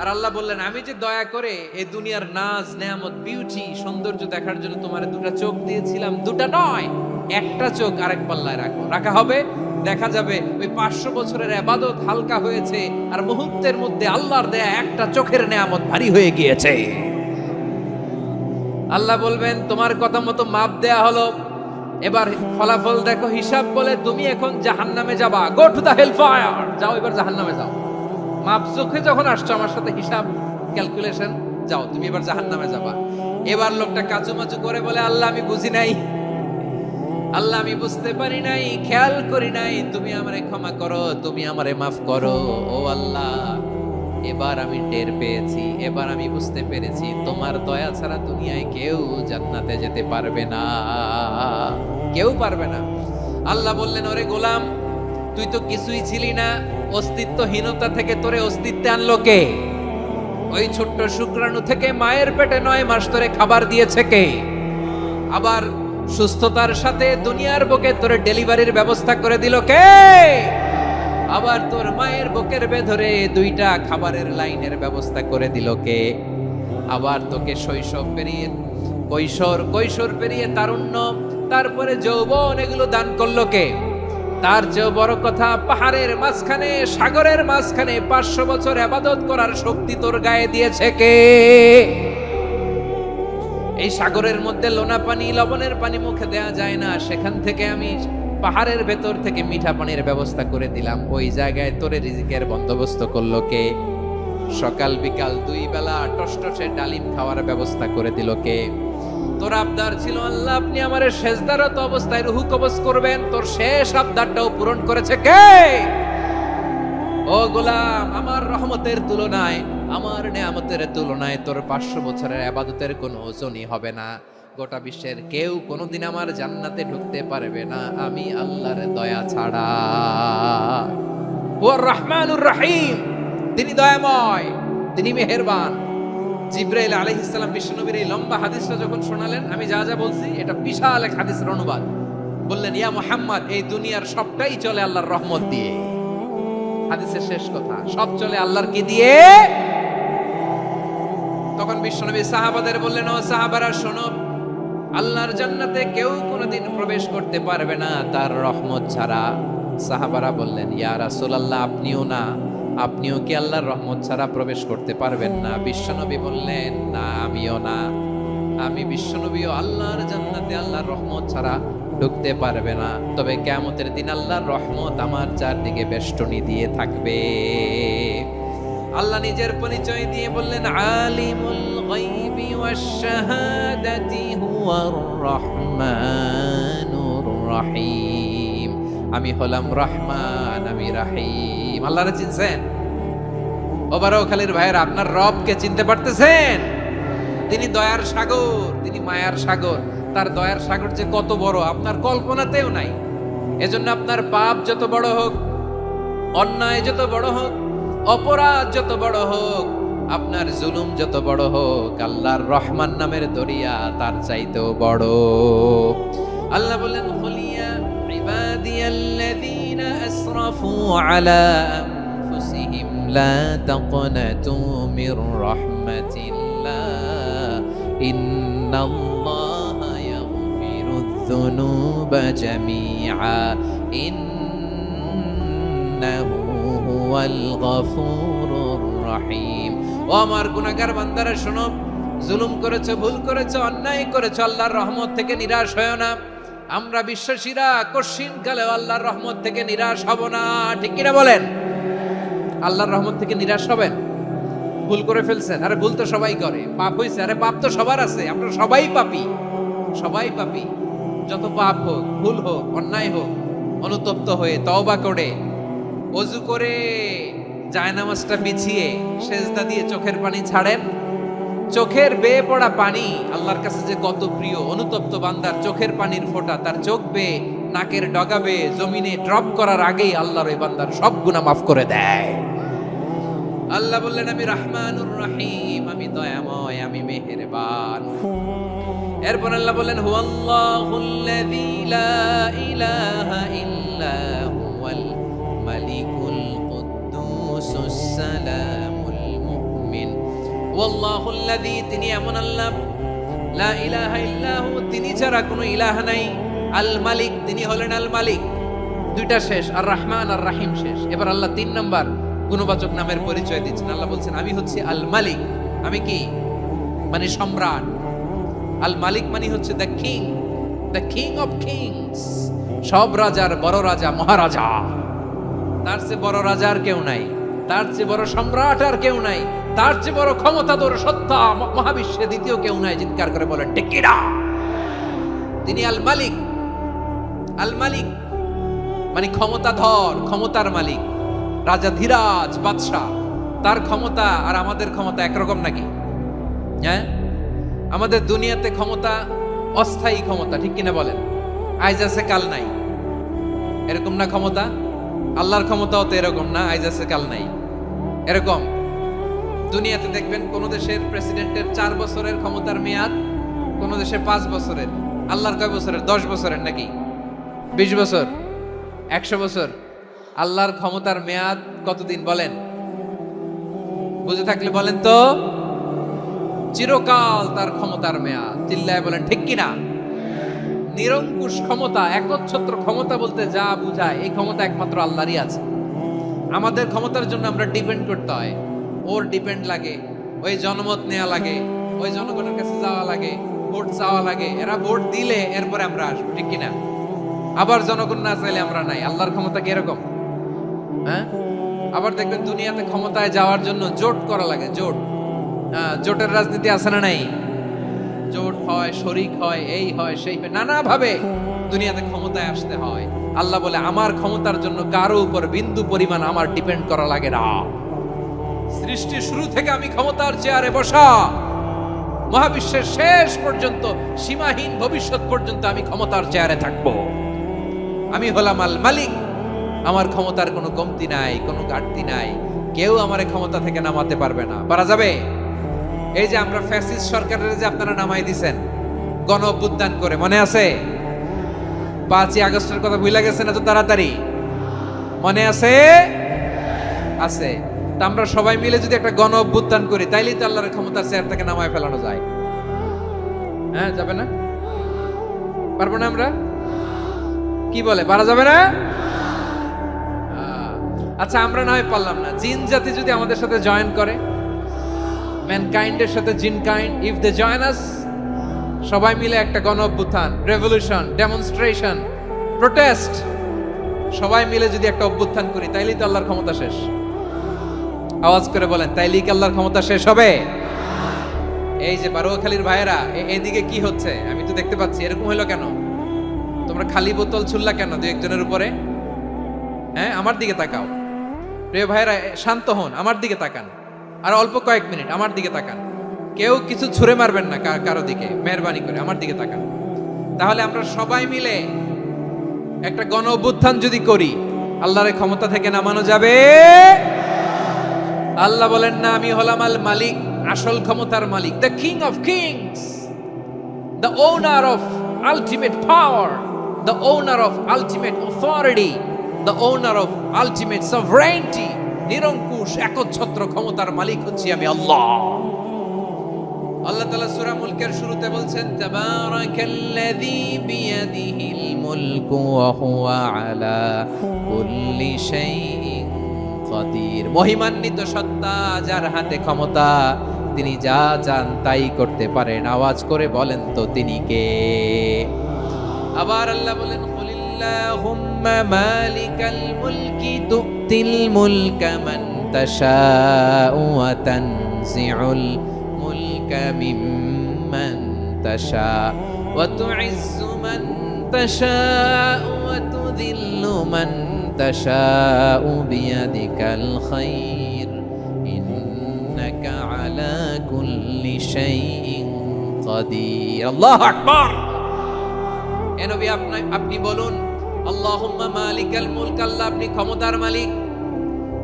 আর আল্লাহ বললেন আমি যে দয়া করে এই দুনিয়ার নাজ নেয়ামত বিউটি সৌন্দর্য দেখার জন্য তোমার দুটা চোখ দিয়েছিলাম, দুটা নয় একটা চোখ আরেক পাল্লায় রাখো। রাখা হবে, দেখা যাবে ওই 500 বছরের ইবাদত হালকা হয়েছে আর মুহূর্তের মধ্যে আল্লাহর দেয়া একটা চোখের নেয়ামত ভারী হয়ে গিয়েছে। আল্লাহ বলবেন তোমার কথা মতো মাপ দেয়া হলো, এবার ফলাফল দেখো, হিসাব বলে তুমি এখন জাহান্নামে যাবা, go to the hell fire, যাও এবার জাহান্নামে যাও। মাপ চোখে যখন আসছো আমার সাথে হিসাব ক্যালকুলেশন, যাও তুমি এবার জাহান্নামে যাবা। এবার লোকটা কাচুমাচু করে বলে আল্লাহ আমি বুঝি নাই, আল্লাহ আমি বুঝতে পারি নাই, খেয়াল করি নাই, তুমি আমারে ক্ষমা করো, তুমি আমারে মাফ করো। ও আল্লাহ এবার আমি টের পেয়েছি, এবার আমি বুঝতে পেরেছি তোমার দয়া ছাড়া দুনিয়ায় কেউ জান্নাতে যেতে পারবে না, কেউ পারবে না। আল্লাহ বললেন ওরে গোলাম তুই তো কিছুই ছিলি না, অস্তিত্বহীনতা থেকে তোরে অস্তিত্বে আনলো কে? ওই ছোট্ট শুক্রাণু থেকে মায়ের পেটে 9 মাস ধরে খাবার দিয়েছে কে? আবার সুস্থতার সাথে দুনিয়ার বুকে তোরে ডেলিভারির ব্যবস্থা করে দিল কে? আবার তোর মায়ের বুকের ভেতরে 2টা খাবারের লাইনের ব্যবস্থা করে দিল কে? আবার তোকে শৈশব পেরিয়ে কৈশোর পেরিয়ে তারুণ্য, তারপরে যৌবন, এগুলো দান করলো কে? তার চেয়েও বড় কথা, পাহাড়ের মাঝখানে সাগরের মাঝখানে 500 বছর ইবাদত করার শক্তি তোর গায়ে দিয়েছে কে? এই সাগরের মধ্যে লোনা পানি, লবণের পানি মুখে দেয়া যায় না, সেখান থেকে আমি পাহাড়ের ভেতর থেকে মিঠা পানির ব্যবস্থা করে দিলাম, ওই জায়গায় তোরে রিজিকের বন্দোবস্ত করলো কে? সকাল বিকাল 2 বেলা টসটসে ডালিম খাওয়ার ব্যবস্থা করে দিল কে? তোর আবদার ছিল আল্লাহ আপনি আমারে সেজদারত অবস্থায় রুহু কবজ করবেন, তোর শেষ আবদারটাও পূরণ করেছে কে? ও গোলাম আমার রহমতের তুলনায়, আমার নেয়ামতের তুলনায় তোর 500 বছরের ইবাদতের কোনো ওজনই হবে না। গোটা বিশ্বের কেউ কোনোদিন আমার জান্নাতে ঢুকতে পারবে না আমি আল্লাহর দয়া ছাড়া। ওয়ার রহমানুর রহিম, তিনি দয়াময়, তিনি মেহেরবান। জিব্রাইল আলাইহিস সালাম বিশ্বনবীর এই লম্বা হাদিসটা যখন শোনালেন, আমি যা যা বলছি এটা বিশাল এক হাদিসের অনুবাদ, বললেন ইয়া মুহাম্মদ এই দুনিয়ার সবটাই চলে আল্লাহর রহমত দিয়ে। হাদিসের শেষ কথা, সব চলে আল্লাহর কি দিয়ে? তখন বিশ্বনবী সাহাবাদের বললেন ও সাহাবারা শোনো, আল্লাহর জান্নাতে কেউ কোনোদিন প্রবেশ করতে পারবে না তার রহমত ছাড়া। সাহাবারা বললেন ইয়া রাসূলুল্লাহ আপনিও না, আপনিও কি আল্লাহর রহমত ছাড়া প্রবেশ করতে পারবেন না? বিশ্বনবী বললেন না আমিও না, আমি বিশ্বনবীও আল্লাহর জান্নাতে আল্লাহর রহমত ছাড়া ঢুকতে পারবে না, তবে কিয়ামতের দিন আল্লাহর রহমত আমার চারদিকে বেষ্টনী দিয়ে থাকবে। আল্লাহ নিজের পরিচয় দিয়ে বললেন আলিমুল গায়বি ওয়াশ শাহাদাতি হুয়ার রহমানুর রহিম, আমি হলাম রহমান, আমি রহিম। আল্লাহরে চিনছেন? ওবারখালীর ভাইয়েরা আপনার রবকে চিনতে পারতেছেন? তিনি দয়ার সাগর, তিনি মায়ার সাগর। তার দয়ার সাগর যে কত বড় আপনার কল্পনাতেও নাই। এজন্য আপনার পাপ যত বড় হোক, অন্যায় যত বড় হোক, অপরাধ যত বড় হোক, আপনার জুলুম যত বড় হোক, আল্লাহর রহমান নামের দরিয়া তার চাইতেও বড়। আল্লাহ বলেন খুলিয়া ইবাদিয়াল্লাযীনা আসরাফু আলা আনফুসিহিম লা তাকনাতু মির রাহমাতিল্লাহ ইন্নাল্লাহা ইয়াগফিরুয যুনুবা জামিআ ইন্নাহু হুয়াল গফুরুর রহিম। ও আমার গুনাহগার বান্দারা শোনো, জুলুম করেছো, ভুল করেছো, অন্যায় করেছো, আল্লাহর রহমত থেকে নিরাশ হয়ো না। আমরা বিশ্বাসীরা কশিনকালেও আল্লাহর রহমত থেকে নিরাশ হব না, ঠিক কিনা বলেন? আল্লাহর রহমত থেকে নিরাশ হবেন? ভুল করে ফেলছেন, আরে ভুল তো সবাই করে। পাপ হয়েছে, আরে পাপ তো সবার আছে, আমরা সবাই পাপী, সবাই পাপী। যত পাপ হোক, ভুল হোক, অন্যায় হোক, অনুতপ্ত হয়ে তওবা করে ওযু করে জায়নামাজটা বিছিয়ে সেজদা দিয়ে চোখের পানি ছাড়েন। চোখের বেয়ে পড়া পানি আল্লাহর কাছে যে কত প্রিয়। অনুতপ্ত বান্দার চোখের পানির ফোঁটা তার চোখ বেয়ে, নাকের ডগা বেয়ে জমিনে ড্রপ করার আগেই আল্লাহর ওই বান্দার সব গুনাহ মাফ করে দেয়। আল্লাহ বললেন, আমি রহমানুর রহিম, আমি দয়াময়, আমি মেহেরবান। এরপর আল্লাহ বললেন, হুয়াল্লাহুল্লাযী লা ইলাহা ইল্লা হুয়াল মালিকুল কুদ্দুসুস সালামুল মুমিন। ওয়াল্লাহুল্লাযী, তিনি এমন আল্লাহ, লা ইলাহা ইল্লা হু, তিনি ছাড়া কোনো ইলাহ নাই। আল মালিক, তিনি হলেন আল মালিক। দুইটা শেষ, আর রহমান আর রাহিম শেষ। এবার আল্লাহ 3 নাম্বার গুণবাচক নামের পরিচয় দিচ্ছেন। আল্লাহ বলছেন, আমি হচ্ছে আল মালিক। আমি কি? মানে সম্রাট। আল মালিক মানে হচ্ছে the king, the king of kings. সব রাজার বড় রাজা, মহারাজা। তার চেয়ে বড় রাজা আর কেউ নাই, তার চেয়ে বড় সম্রাট আর কেউ নাই, তার চেয়ে বড় ক্ষমতাধর সত্তা মহাবিশ্বে দ্বিতীয় কেউ নাই। চিৎকার করে বলেন ঠিক কিনা? তিনি আল মালিক। আল মালিক মানে ক্ষমতাধর, ক্ষমতার মালিক, রাজা ধীরাজ বাদশাহ। তার ক্ষমতা আর আমাদের ক্ষমতা একরকম নাকি? হ্যাঁ, আমাদের দুনিয়াতে ক্ষমতা অস্থায়ী ক্ষমতা, ঠিক কিনা বলেন? আইজ আছে কাল নাই, এরকম না ক্ষমতা? আল্লাহর ক্ষমতাও তো এরকম না, আইজ আছে কাল নাই এরকম। দুনিয়াতে দেখবেন কোন দেশের প্রেসিডেন্টের 4 বছরের ক্ষমতার মেয়াদ, কোন দেশের 5 বছরের। আল্লাহর কয় বছরের? 10 বছরের নাকি 20 বছর, 100 বছর। আল্লাহর ক্ষমতার মেয়াদ কতদিন বলেন? বুঝে থাকলে বলেন তো। চিরকাল তার ক্ষমতার মেয়াদ। চিল্লায় বলেন ঠিক কিনা? নিরঙ্কুশ ক্ষমতা, একচ্ছত্র ক্ষমতা বলতে যা বুঝায়, এই ক্ষমতা একমাত্র আল্লাহরই আছে। আমাদের ক্ষমতার জন্য আমরা ডিপেন্ড করতে হয়, ওর ডিপেন্ড লাগে, ওই জনমত নেওয়া লাগে, ওই জনগণের কাছে যাওয়া লাগে, ভোট চাওয়া লাগে। এরা ভোট দিলে এরপরে আমরা আসবো, ঠিক কিনা? আবার জনগণ না চাইলে আমরা নাই। আল্লাহর ক্ষমতা কি এরকম? হ্যাঁ, আবার দেখবেন দুনিয়াতে ক্ষমতায় যাওয়ার জন্য জোট করা লাগে। জোট, জোটের রাজনীতি আছে না নাই? জোট হয়, শরিক হয়, এই হয়, সেই হয়, নানা ভাবে দুনিয়াতে ক্ষমতায় আসতে হয়। আল্লাহ বলে, আমার ক্ষমতার জন্য কারো উপর বিন্দু পরিমাণ আমার ডিপেন্ড করা লাগে না। সৃষ্টির শুরু থেকে আমি ক্ষমতার চেয়ারে বসা, মহাবিশ্বের শেষ পর্যন্ত, সীমাহীন ভবিষ্যৎ পর্যন্ত আমি ক্ষমতার চেয়ারে থাকবো। আমি হলাম আল মালিক। আমার ক্ষমতার কোনো কমতি নাই, কোনো ঘাটতি নাই। কেউ আমার ক্ষমতা থেকে নামাতে পারবে না। পারা যাবে? এই যে আমরা ফ্যাসিস্ট সরকারের যে আপনারা নামাই দিছেন গণ অভ্যুত্থান করে, মনে আছে? 5ই আগস্টের কথা ভুলে গেছেন এত তাড়াতাড়ি? মনে আছে? আছে। তা আমরা সবাই মিলে যদি একটা গণ অভ্যুত্থান করি, তাইলেই তো আল্লাহর ক্ষমতার চেয়ার থেকে নামায় ফেলানো যায়। হ্যাঁ, যাবে না? পারবো না আমরা? কি বলে, পারা যাবে না? আচ্ছা, আমরা না হয় পারলাম না, জিন জাতি যদি আমাদের সাথে জয়েন করে, ম্যানকাইন্ডের সাথে জিনকাইন্ড, ইফ দে জয়েন আস, সবাই মিলে একটা গণ অভ্যুত্থান, রেভলিউশন, ডেমনস্ট্রেশন, প্রোটেস্ট, সবাই মিলে যদি একটা অভ্যুত্থান করি, তাইলেই তো আল্লাহর ক্ষমতা শেষ। আওয়াজ করে বলেন, তাইলেই কি আল্লাহর ক্ষমতা শেষ হবে? এই যে বারোয়াখালীর ভাইয়েরা, এদিকে কি হচ্ছে আমি তো দেখতে পাচ্ছি, এরকম হলো কেন? তোমরা খালি বোতল ছুড়লা কেন 2-1 জনের উপরে? হ্যাঁ, আমার দিকে তাকাও। প্রিয় ভাইয়েরা, শান্ত হন, আমার দিকে তাকান। আর অল্প কয়েক মিনিট আমার দিকে তাকান। কেউ কিছু ছুঁড়ে মারবেন না কারো দিকে, মেহরবানি করে আমার দিকে তাকান। তাহলে আমরা সবাই মিলে একটা গণ অভ্যুত্থান যদি করি, আল্লাহর ক্ষমতা থেকে নামানো যাবে। আল্লাহ বলেন না, আমি হলাম আল মালিক, আসল ক্ষমতার মালিক, the king of kings, the owner of ultimate power, the owner of ultimate authority, the owner of ultimate sovereignty. নিরঙ্কুশ একচ্ছত্র ক্ষমতার মালিক হচ্ছি আমি আল্লাহ। আল্লাহ তাআলা সূরা মুলকের শুরুতে বলছেন, তাবারাকাল্লাযী বিয়াদিহিল মুলকু ওয়া হুয়া আলা কুল্লি শাইইন কাদির। মহিমান্বিত সত্তা, যার হাতে ক্ষমতা, তিনি যা চান তাই করতে পারেন। আওয়াজ করে বলেন তো তিনি কে? আবার আল্লাহ বলেন, কুলিল্লাহুম্মা মালিকাল মুলকি তুতিল মুলকা মান তাশাউ ওয়া তানজিউল মুলকা মিম্মান তাশা ওয়া তুইজ্জু মান তাশাউ ওয়া তুযিল্লু মান তাশাউ বিয়াদিকাল খায়র ইন্নাকা আলা কুল্লি শাইইন কাদির। আল্লাহু আকবার। এ নবী, আপনি বলুন, আল্লাহুম্মা মালিকাল মুলক, আল্লাহ আপনি ক্ষমতার মালিক।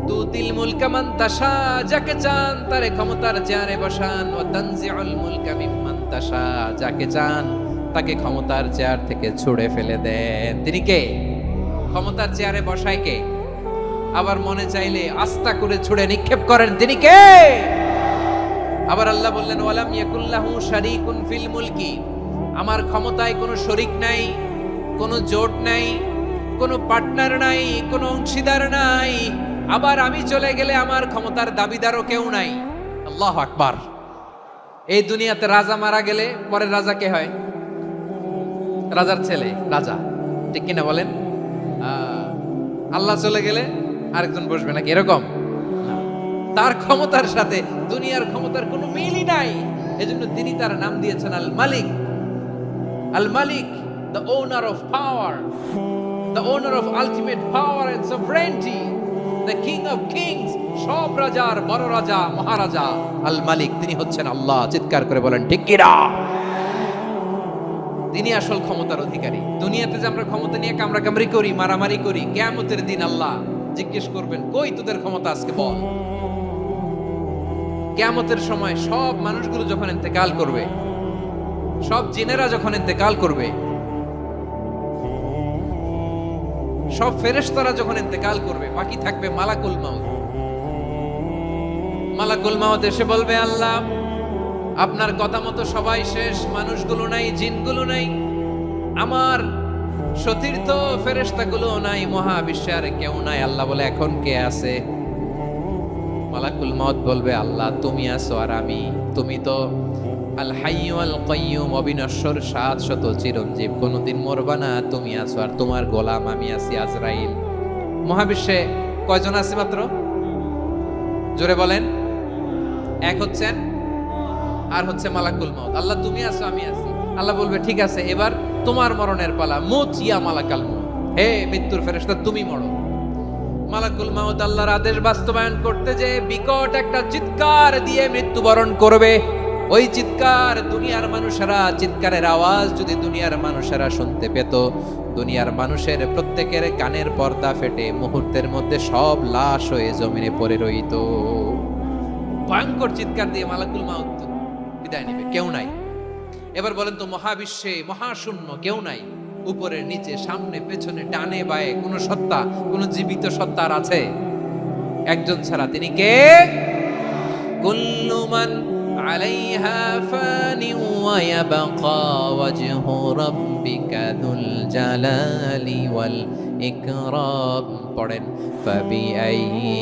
তুতিল মুলকা মান তাশা, যাকে চান তারে ক্ষমতার চেয়ারে বসান। ওয়া তানজিউল মুলকা মিম্মান তাশা, যাকে চান তাকে ক্ষমতার চেয়ার থেকে ছুঁড়ে ফেলে দেন। তিনি কে? ক্ষমতার চেয়ারে বসায় কে? আবার মনে চাইলে আস্তা করে ছুঁড়ে নিক্ষেপ করেন, তিনি কে? আবার আল্লাহ বললেন, ওয়ালাম ইয়াকুল্লাহু শারীকুন ফিল মুলকি, আমার ক্ষমতায় কোনো শরীক নাই, কোনো জোট নাই, কোনো পার্টনার নাই, কোনো অংশীদার নাই। আবার আমি চলে গেলে আমার ক্ষমতার দাবিদারও কেউ নাই। আল্লাহু আকবার। এই দুনিয়াতে রাজা মারা গেলে পরে রাজা কে হয়? রাজার ছেলে রাজা, ঠিক কিনা বলেন? আল্লাহ চলে গেলে আরেকজন বসবে নাকি এরকম? তার ক্ষমতার সাথে দুনিয়ার ক্ষমতার কোনো মিলই নাই। এজন্য তিনি তার নাম দিয়েছেন আল মালিক। Al Malik, the owner of power, the owner of ultimate power and sovereignty, the king of kings, সব রাজার বড় রাজা, মহারাজা আল মালিক, তিনি হচ্ছেন আল্লাহ। চিৎকার করে বলেন ঠিক কি না? তিনি আসল ক্ষমতার অধিকারী। দুনিয়াতে যে আমরা ক্ষমতা নিয়ে কামড়াকামড়ি করি, মারামারি করি, কিয়ামতের দিন আল্লাহ জিজ্ঞেস করবেন, কই তোদের ক্ষমতা আজকে বল। কিয়ামতের সময় সব মানুষগুলো যখন ইন্তেকাল করবে, সব জিনেরা যখন ইন্তেকাল করবে, সব ফেরেশতারা যখন ইন্তেকাল করবে, বাকি থাকবে মালাকুল মাউত। মালাকুল মাউত এসে বলবে, আল্লাহ আপনার কথা মতো সবাই শেষ, মানুষগুলো নাই, জিনগুলো নাই, আমার সতীর্থ ফেরেশতাগুলো নাই, মহাবিশ্বে আর কেউ নাই। আল্লাহ বলে, এখন কে আছে? মালাকুল মাউত বলবে, আল্লাহ তুমি আছো আর আমি। তুমি তো আল হাইয়্যু আল কাইয়্যুম, অবিনশ্বর, শাশ্বত, চিরঞ্জীব, কোনদিন মরবা না। তুমি আছো আর তোমার গোলাম আমি আছি আজরাইল। মহাবিশ্বে কয়জন আছে মাত্র? জোরে বলেন। এক হচ্ছেন আর হচ্ছে মালাকুল মাউত। আল্লাহ তুমি আছো আমি আছি। আল্লাহ বলবে, ঠিক আছে, এবার তোমার মরণের পালা। মুত ইয়া মালাকাল মাউত, হে মৃত্যুর ফেরেশতা তুমি মরো। মালাকুল মাউত আল্লাহর আদেশ বাস্তবায়ন করতে যে বিকট একটা চিৎকার দিয়ে মৃত্যুবরণ করবে। ওই চিৎকার দুনিয়ার মানুষেরা, চিৎকারের আওয়াজ যদি দুনিয়ার মানুষেরা শুনতে পেত, দুনিয়ার মানুষের প্রত্যেকের কানের পর্দা ফেটে মুহূর্তের মধ্যে সব লাশ হয়ে জমিনে পড়ে রইত। ভয়ঙ্কর চিৎকার দিয়ে মালাকুল মাউত বিদায় নেবে, কেউ নাই। এবার বলেন তো, মহাবিশ্বে মহাশূন্য, কেউ নাই। উপরে নিচে, সামনে পেছনে, ডানে বায়ে কোন সত্তা, কোন জীবিত সত্তার আছে? একজন ছাড়া, তিনি কে? কুল্লু মান আলাইহা ফানি ওয়া ইয়াবকা ওয়াজহু রাব্বিকা যুল জালালি ওয়াল ইকরাম। পড়েন, ফাবিআইয়ি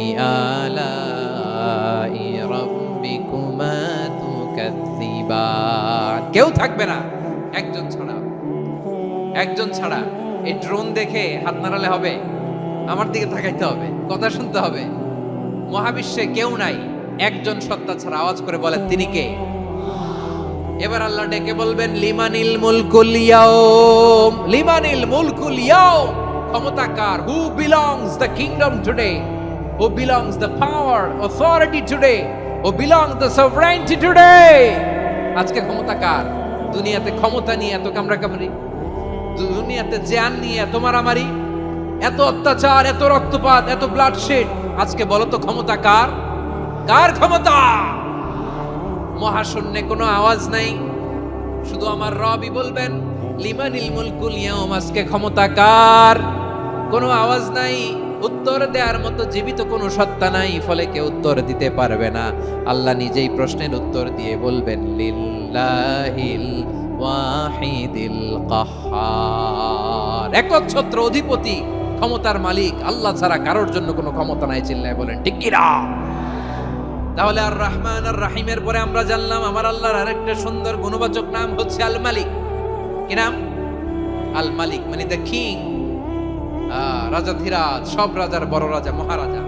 আলাই রাব্বিকুমা তুকাযযিবান। কেউ থাকবে না একজন ছাড়া। একজন ছাড়া। এই ড্রোন দেখে হাত নাড়ালে হবে? আমার দিকে তাকাইতে হবে, কথা শুনতে হবে। মহাবিশ্বে কেউ নাই, একজন সত্তা ছাড়া। আওয়াজ করে বলেন, তিনি কে? এবার আল্লাহ ডেকে বলবেন, লিমানিল মুলকুল ইয়াউম, লিমানিল মুলকুল ইয়াউম। ক্ষমতা কার? Who belongs the kingdom today, who belongs the power authority today, who belongs the sovereignty today. আজকে ক্ষমতা কার? দুনিয়াতে ক্ষমতা নিয়ে এত কামড়াকামড়ি, দুনিয়াতে জান নিয়ে এত মারামারি, এত অত্যাচার, এত রক্তপাত, এত ব্লাডশেড। আজকে বলো তো ক্ষমতা কার? কার ক্ষমতা? মহাশূন্যে কোনো আওয়াজ নাই, শুধু আমার রবই বলবেন, লিমানিল মুলকুল ইয়াউম। আজকে ক্ষমতা কার? কোনো আওয়াজ নাই, উত্তর দেওয়ার মতো জীবিত কোনো সত্তা নাই, ফলে কেউ উত্তর দিতে পারবে না। আল্লাহ নিজেই প্রশ্নের উত্তর দিয়ে বলবেন, লিল্লাহিল ওয়াহিদিল কাহ্হার। একচ্ছত্র অধিপতি, ক্ষমতার মালিক আল্লাহ ছাড়া কারোর জন্য কোনো ক্ষমতা নাই, চিল্লায় বলেন ঠিক কি না? তাহলে আর রহমান আর রাহিমের পরে আমরা জানলাম আমার আল্লাহর আরেকটা সুন্দর গুণবাচক নাম হচ্ছে আল মালিক। কি নাম? আল মালিক, মানে দ্য কিং, রাজাধিরাজ, সব রাজার বড় রাজা, মহারাজা।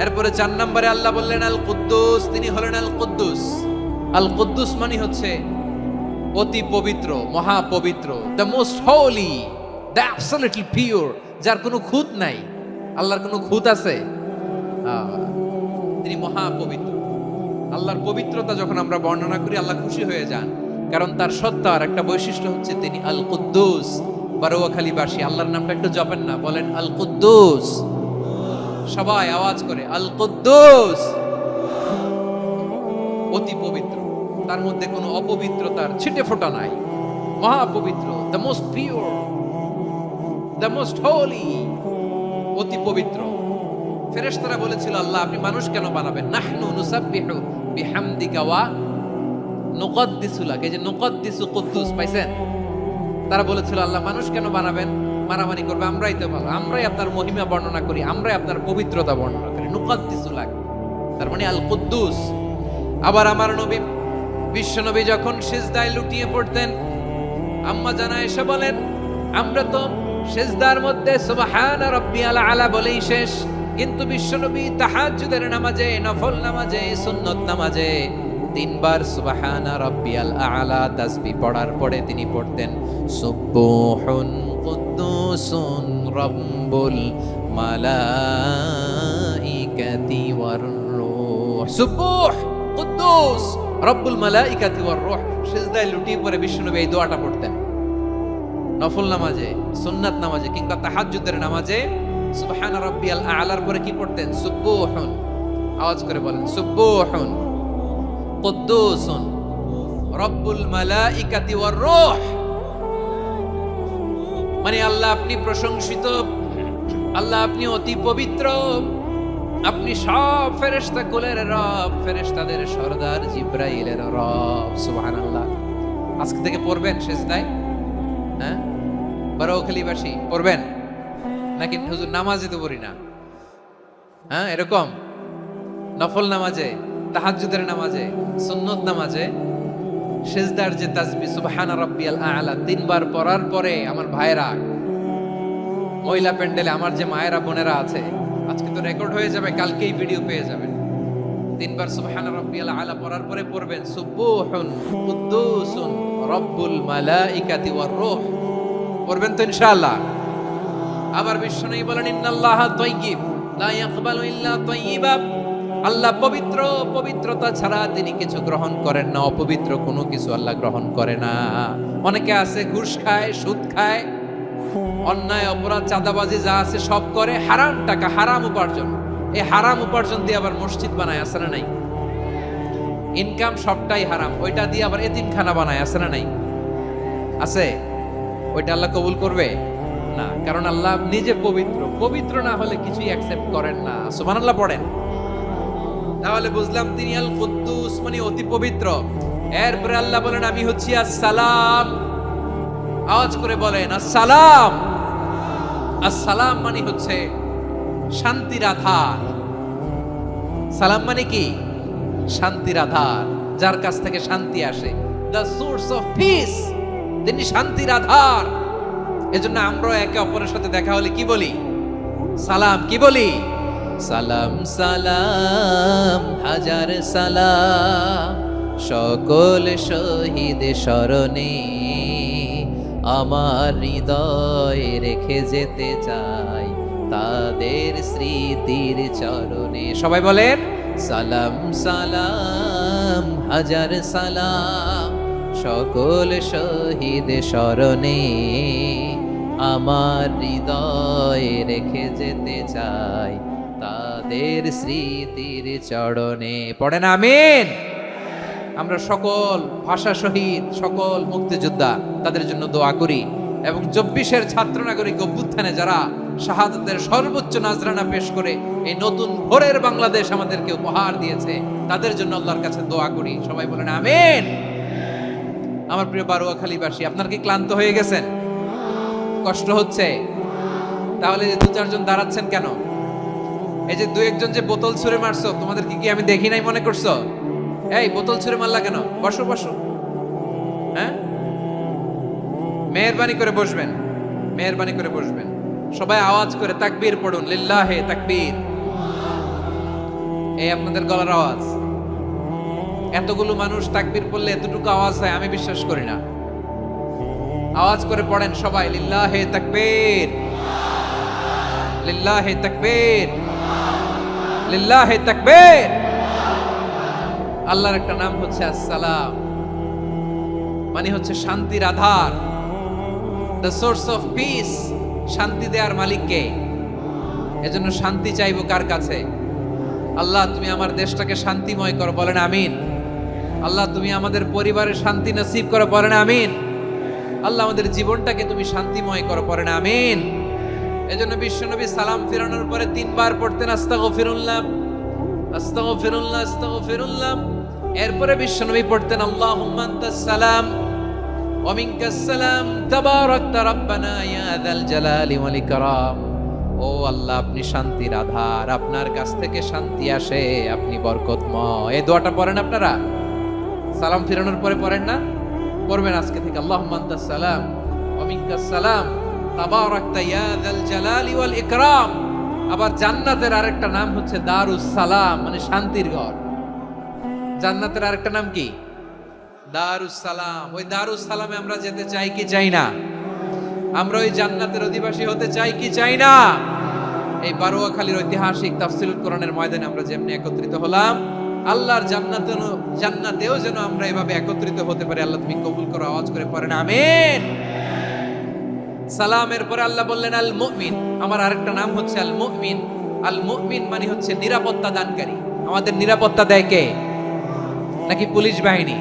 এরপরে 4 নম্বরে আল্লাহ বললেন আল কুদ্দুস, তিনি হলেন আল কুদ্দুস। আল কুদ্দুস মানে হচ্ছে অতি পবিত্র, মহাপবিত্র, the most holy, the absolutely pure, যার কোনো খুঁত নাই। আল্লাহর কোনো খুঁত আছে? তিনি মহাপবিত্র। আল্লাহর পবিত্রতা যখন আমরা বর্ণনা করি আল্লাহ খুশি হয়ে যান, কারণ তার সত্তার একটা বৈশিষ্ট্য হচ্ছে তিনি আল কুদ্দুস। বারোয়াখালীবাসী আল্লাহর নামটা একটু জপেন না, বলেন আল কুদ্দুস, সবাই আওয়াজ করে আল কুদ্দুস। অতি পবিত্র, তার মধ্যে কোনো অপবিত্রতার ছিটে ফোঁটা নাই, মহাপবিত্র, the most pure, the most holy, অতি পবিত্র। ফেরেশতারা বলেছিল আল্লাহ আপনি মানুষ কেন বানাবেন? নাহনু নুসাব্বিহু বিহামদিকা ওয়া নুকদ্দিসু লাক, এই যে নুকদ্দিসু কুদ্দুস পাইছেন? তারা বলেছিল আল্লাহ মানুষ কেন বানাবেন, মারামারি করবে, আমরাই তো ভালো, আমরাই আপনার মহিমা বর্ণনা করি, আমরাই আপনার পবিত্রতা বর্ণনা করি। নুকদ্দিসু লাক তার মানে আল কুদ্দুস। আবার আমার নবী বিশ্ব নবী যখন সিজদায় লুটিয়ে পড়তেন, আম্মা জানা এসে বলেন আমরা তো সিজদার মধ্যে সুবহান রাব্বিয়াল আলা বলেই শেষ, কিন্তু বিশ্বনবী তাহাজ্জুদের নামাজে, নফল নামাজে, সুন্নত নামাজে 3 বার সুবহানা রাব্বিয়াল আলা তাসবিহ পড়ার পরে তিনি পড়তেন সুবহুন কুদ্দুসুন রাব্বুল মালাইকাতি ওয়ার রূহ। সুবহ কুদ্দুস রব্বুল মালাইকাতি ওয়ার রূহ। সিজদায় লুটিয়ে পড়ে বিশ্বনবী এই দোয়াটা পড়তেন নফল নামাজে, সুন্নাত নামাজে কিংবা তাহাজ্জুদের নামাজে। সুবহান রাব্বিয়াল আলার পরে কি পড়তেন? সুবহুন, আওয়াজ করে বলেন সুবহুন কুদ্দুসুন রব্বুল মালাইকাতি ওয়ার রূহ। মানে আল্লাহ আপনি প্রশংসিত, আল্লাহ আপনি অতি পবিত্র, আপনি সব ফেরেশতা কুলের রব, ফেরেশতাদের সরদার জিবরাইলের রব। সুবহানাল্লাহ। আজকে থেকে পড়বেন সিজদায়? হ্যাঁ, বারোখালীবাসী পড়বেন নাকি হুজুর নামাজে তো পড়ি না? হ্যাঁ, এরকম নফল নামাজে, তাহাজ্জুদের নামাজে, সুন্নত নামাজে সিজদার যে তাসবিহ সুবহান রাব্বিয়াল আলা 3 বার পড়ার পরে আমার ভাইরা, মহিলা প্যান্ডেলে আমার যে মায়েরা বোনেরা আছে, আজকে তো রেকর্ড হয়ে যাবে, কালকেই ভিডিও পেয়ে যাবেন। 3 বার সুবহান রাব্বিয়াল আলা পড়ার পরে পড়বেন সুবহুন কুদ্দুসুন রব্বুল মালাইকাতি ওয়ার রূহ। পড়বেন তো ইনশাআল্লাহ। আবার বিশ্বনবী বলেন ইন্নাল্লাহা তাইয়্যিব লা ইয়াকবালু ইল্লা তাইয়্যিবা। আল্লাহ পবিত্র, পবিত্রতা ছাড়া তিনি কিছু গ্রহণ করেন না, অপবিত্র কোনো কিছু আল্লাহ গ্রহণ করে না। অনেকে আছে ঘুষ খায়, সুদ খায়, অন্যায় অপরাধ চাঁদাবাজি যা আছে সব করে, হারাম টাকা, হারাম উপার্জন। এই হারাম উপার্জন দিয়ে আবার মসজিদ বানায়, আছে না নাই? ইনকাম সবটাই হারাম, ওইটা দিয়ে আবার এতিমখানা বানায়, আছে না নাই? আছে। ওইটা আল্লাহ কবুল করবে না, কারণ আল্লাহ নিজে পবিত্র। পবিত্র না হলে কিছুই অ্যাকসেপ্ট করেন না। সুবহানাল্লাহ পড়েন। তাহলে বুঝলাম তিনি আল কুদ্দুস মানে অতি পবিত্র। এরপরে আল্লাহ বলেন আমি হচ্ছি আসসালাম। আওয়াজ করে বলেন আসসালাম। আসসালাম মানে হচ্ছে শান্তির আধার। সালাম মানে কি? শান্তির আধার, যার কাছ থেকে শান্তি আসে, দ্য সোর্স অফ পিস। তিনি শান্তির আধার। এজন্য আমরা একে অপরের সাথে দেখা হলে কি বলি? সালাম। কি বলি? সালাম সালাম হাজার সালাম সকল শহীদ স্মরণে আমার হৃদয়ে রেখে যেতে চাই তাদের স্মৃতির চরণে। সবাই বলেন সালাম সালাম হাজার সালাম সকল শহীদ স্মরণে আমার হৃদয়ে রেখে যেতে চাই তাদের স্মৃতির চরণে। পড়েন আমিন। আমরা সকল ভাষা শহীদ, সকল মুক্তিযোদ্ধা তাদের জন্য দোয়া করি, এবং 24-এর ছাত্র নাগরিক অভ্যুত্থানে যারা শাহাদাতের সর্বোচ্চ নাজরানা পেশ করে এই নতুন ভোরের বাংলাদেশ আমাদেরকে উপহার দিয়েছে, তাদের জন্য আল্লাহর কাছে দোয়া করি। সবাই বলেন আমিন। আমার প্রিয় বারোয়াখালীবাসী, আপনার কি ক্লান্ত হয়ে গেছেন? কষ্ট হচ্ছে? তাহলে যে 2-4 জন দাঁড়াচ্ছেন কেন? এই যে 2-1 জন যে বোতল ছুঁড়ে মারছো, তোমাদেরকে কি আমি দেখি নাই মনে করছো? এই বোতল ছুঁড়ে মারলা কেন? বসো বসো। হ্যাঁ, মেহেরবানি করে বসবেন, মেহেরবানি করে বসবেন। সবাই আওয়াজ করে তাকবীর পড়ুন, লিল্লাহে তাকবীর। এই আপনাদের গলার আওয়াজ। এতগুলো মানুষ তাকবীর পড়লে এতটুকু আওয়াজ হয় আমি বিশ্বাস করি না। আওয়াজ করে পড়েন সবাই, লিল্লাহে তাকবীর, লিল্লাহে তাকবীর, লিল্লাহে তাকবীর। আল্লাহর একটা নাম হচ্ছে আসসালাম, মানে হচ্ছে শান্তির আধার, দ্য সোর্স অফ পিস। শান্তি দেওয়ার মালিক কে? এজন্য শান্তি চাইবো কার কাছে? আল্লাহ তুমি আমার দেশটাকে শান্তিময় করো, বলেন আমিন। আল্লাহ তুমি আমাদের পরিবারের শান্তি নসিব করো, বলেন আমিন। আল্লাহ আমাদের জীবনটাকে তুমি শান্তিময় করো, বলেন আমিন। এজন্য বিশ্বনবী সালাম ফিরানোর পরে 3 বার পড়তেন আস্তাগফিরুল্লাহ, আস্তাগফিরুল্লাহ, আস্তাগফিরুল্লাহ। এরপরে বিশ্বনবী পড়তেন আল্লাহুম্মা আনতাস সালাম ওয়া মিনকাস সালাম তাবারাকতা রাব্বানা ইয়া যাল জালালি ওয়াল ইকরাম। ও আল্লাহ আপনি শান্তির আধার, আপনার কাছ থেকে শান্তি আসে, আপনি বরকতময়। এই দোয়াটা পড়েন আপনারা সালাম ফিরানোর পরে, পড়েন না? পড়বেন আজকে থেকে, আল্লাহুম্মা আনতাস সালাম ওয়া মিনকাস সালাম তাবারাকতা ইয়া যাল জালালি ওয়াল ইকরাম। আবার জান্নাতের আরেকটা নাম হচ্ছে দারুস সালাম, মানে শান্তির ঘর। জান্নাতের আরেকটা নাম কি? দারুস সালাম। ওই দারুস সালামে আমরা যেতে চাই কি চাই না? আমরা ওই জান্নাতের অধিবাসী হতে চাই কি চাই না? এই বারোয়াখালীর ঐতিহাসিক তাফসীরুল কোরআনের ময়দানে আমরা যেমনি একত্রিত হলাম, আল্লাহর জান্নাতেও যেন আমরা এভাবে একত্রিত হতে পারি। আল্লাহ তুমি কবুল করো। আওয়াজ করে পড়েন আমিন। সালামের পরে আল্লাহ বললেন আল মুমিন। আমার আরেকটা নাম হচ্ছে আল মুমিন। আল মুমিন মানে হচ্ছে নিরাপত্তা দানকারী। আমাদের নিরাপত্তা দেয় কে? নাকি পুলিশ বাহিনী,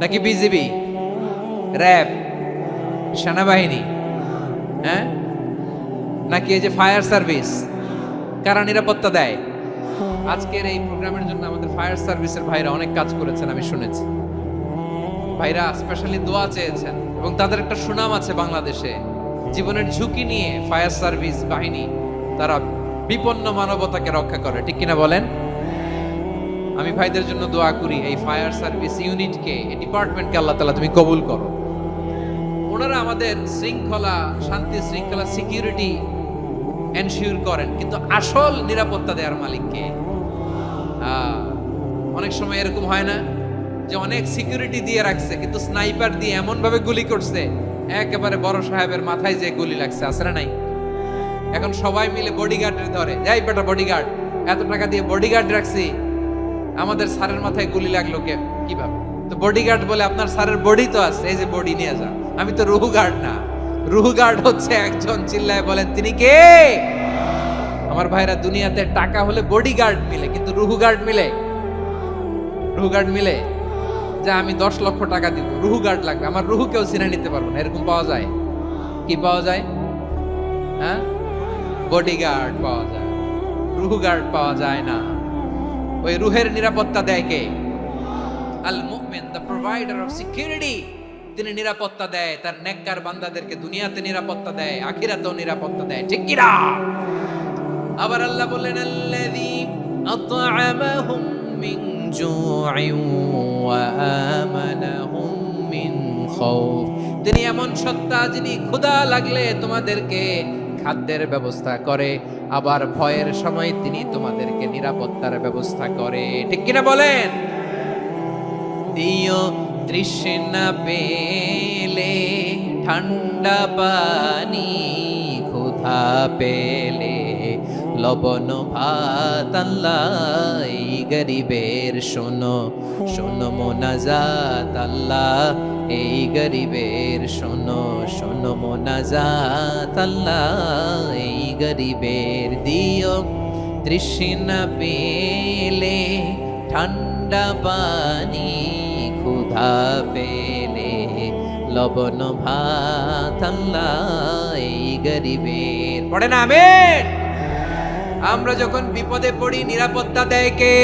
নাকি বিজিবি, র্যাব, সেনাবাহিনী, হ্যাঁ, নাকি এই যে ফায়ার সার্ভিস? কারা নিরাপত্তা দেয়? আজকের এই প্রোগ্রামের জন্য আমাদের ফায়ার সার্ভিসের ভাইরা অনেক কাজ করেছেন, আমি শুনেছি। ভাইরা স্পেশালি দোয়া চেয়েছেন এবং তাদের একটা সুনাম আছে বাংলাদেশে। জীবনের ঝুঁকি নিয়ে ফায়ার সার্ভিস বাহিনী তারা বিপন্ন মানবতাকে রক্ষা করে, ঠিক কিনা বলেন? আমি ভাইদের জন্য দোয়া করি, এই ফায়ার সার্ভিস ইউনিটকে, এই ডিপার্টমেন্টকে আল্লাহ তাআলা তুমি কবুল করো। ওনারা আমাদের শৃঙ্খলা, শান্তি শৃঙ্খলা, সিকিউরিটি এনশিওর করেন, কিন্তু আসল নিরাপত্তা দেওয়ার মালিককে। অনেক সময় এরকম হয় না যে অনেক সিকিউরিটি দিয়ে রাখছে, কিন্তু স্নাইপার দিয়ে এমন ভাবে গুলি করছে একেবারে বড় সাহেবের মাথায় যে গুলি লাগছে, আছে না নাই? এখন সবাই মিলে বডিগার্ডের ধরে, যাই বেটা বডিগার্ড, এত টাকা দিয়ে বডিগার্ড রাখছি, আমাদের স্যারের মাথায় গুলি লাগলো কে কিভাবে? তো বডিগার্ড বলে আপনার স্যারের বডি তো আছে, এই যে বডি নিয়ে যা। আমি তো রুহু গার্ড না। রুহু গার্ড হচ্ছে একজন, চিল্লায় বলেন তিনি কে? আমার ভাইরা, দুনিয়াতে টাকা হলে বডিগার্ড মিলে, কিন্তু রুহু গার্ড মিলে? রুহু গার্ড মিলে? যে আমি 10 লক্ষ টাকা দিব, রুহু গার্ড লাগবে, আমার রুহু কেউ চিনে নিতে পারবো না, এরকম পাওয়া যায়? কি পাওয়া যায়? হ্যাঁ, বডিগার্ড পাওয়া যায়, রুহু গার্ড পাওয়া যায় না। ওই রুহের নিরাপত্তা দেয় কে? আল মুমিন, দ্য প্রোভাইডার অফ সিকিউরিটি। তিনি নিরাপত্তা দেয় তার নেককার বান্দাদেরকে, দুনিয়াতে নিরাপত্তা দেয়, আখিরাতেও নিরাপত্তা দেয়, ঠিক কি না? আবার আল্লাহ বললেন আল্লাযী আত'আমাহুম মিন জু'ইন ওয়া আমানাহুম মিন খাউফ। তিনি এমন সত্তা যিনি ক্ষুধা লাগলে তোমাদেরকে খাদ্যের ব্যবস্থা করে, আবার ভয়ের সময় তিনি তোমাদেরকে নিরাপত্তার ব্যবস্থা করে, ঠিক কিনা বলেন? দিও তৃষ্ণা পেলে ঠান্ডা পানি, ক্ষুধা পেলে লবণ ভাত। আল্লাহ এই গরিবের শোনো শোনো মোনাজাত, আল্লাহ এই গরিবের শোনো শোনো মোনাজাত, আল্লাহ এই গরিবের। দিও তৃষ্ণা পেলে ঠান্ডা পানি, ক্ষুধা পেলে লবণ ভাত, আল্লাহ এই গরিবের। পড়ে না আমিন? আমরা যখন বিপদে পড়ি নিরাপত্তা দেয় কে?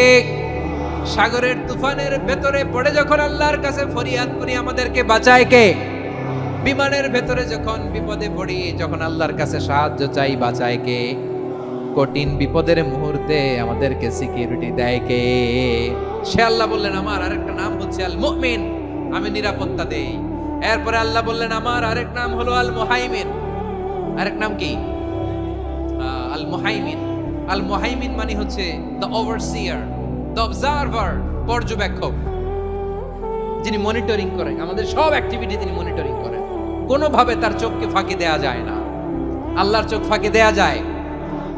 সাগরের তুফানের ভেতরে পড়ে যখন আল্লাহর কাছে ফরিয়াদ করি আমাদেরকে বাঁচায় কে? বিমানের ভেতরে যখন বিপদে পড়ি, যখন আল্লাহর কাছে সাহায্য চাই, বাঁচায় কে? কঠিন বিপদের মুহূর্তে আমাদেরকে সিকিউরিটি দেয় কে? সে আল্লাহ বললেন আমার আরেকটা নাম হচ্ছে আল মুমিন, আমি নিরাপত্তা দেই। এরপরে আল্লাহ বললেন আমার আরেক নাম হলো আল মুহাইমিন। আরেক নাম কি? আল মুহাইমিন। আল মুহাইমিন মানে হচ্ছে দ্য ওভারসিয়ার, দ্য অবজারভার, পর্যবেক্ষক, যিনি মনিটরিং করেন আমাদের সব অ্যাক্টিভিটি, তিনি মনিটরিং করেন। কোনোভাবে তার চোখকে ফাঁকি দেয়া যায় না। আল্লাহর চোখ ফাঁকি দেয়া যায়?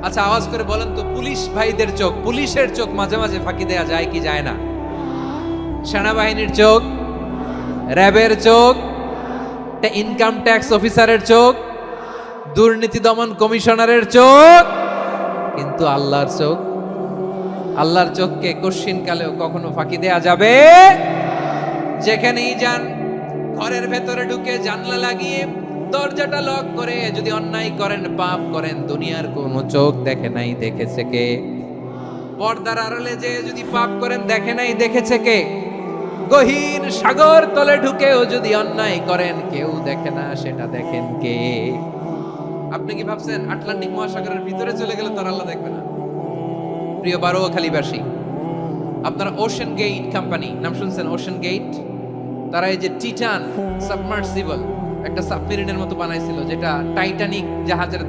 আচ্ছা আওয়াজ করে বলেন তো, পুলিশ ভাইদের চোখ, পুলিশের চোখ মাঝে মাঝে ফাঁকি দেয়া যায় কি যায় না? সেনাবাহিনীর চোখ, র্যাবের চোখ, ইনকাম ট্যাক্স অফিসারের চোখ, দুর্নীতি দমন কমিশনারের চোখ, কিন্তু আল্লাহর চোখ, আল্লাহর চোখকে কশ্চিন কালেও কখনো ফাঁকি দেয়া যাবে? যেখানেই যান, ঘরের ভেতরে ঢুকে জানলা লাগিয়ে দরজাটা লক করে যদি অন্যায় করেন, পাপ করেন, দুনিয়ার কোনো চোখ দেখে নাই, দেখেছে কে? পর্দার আড়ালে যে যদি পাপ করেন, দেখে নাই, দেখেছে কে? গহীন সাগর তলে ঢুকেও যদি অন্যায় করেন, কেউ দেখে না, সেটা দেখেন কে? আপনি কি ভাবছেন আটলান্টিক মহাসাগরের ভিতরে চলে গেলে তার আল্লাহ দেখবে না? প্রিয় বারোয়াখালীবাসী, আপনারা ওশেন গেট কোম্পানি নাম শুনছেন? ওশেন গেট, তারা এই যে টিটান সাবমার্সিবল একটা সাবমেরিনের মতো বানাইছিল, যেটা টাইটানিক জাহাজের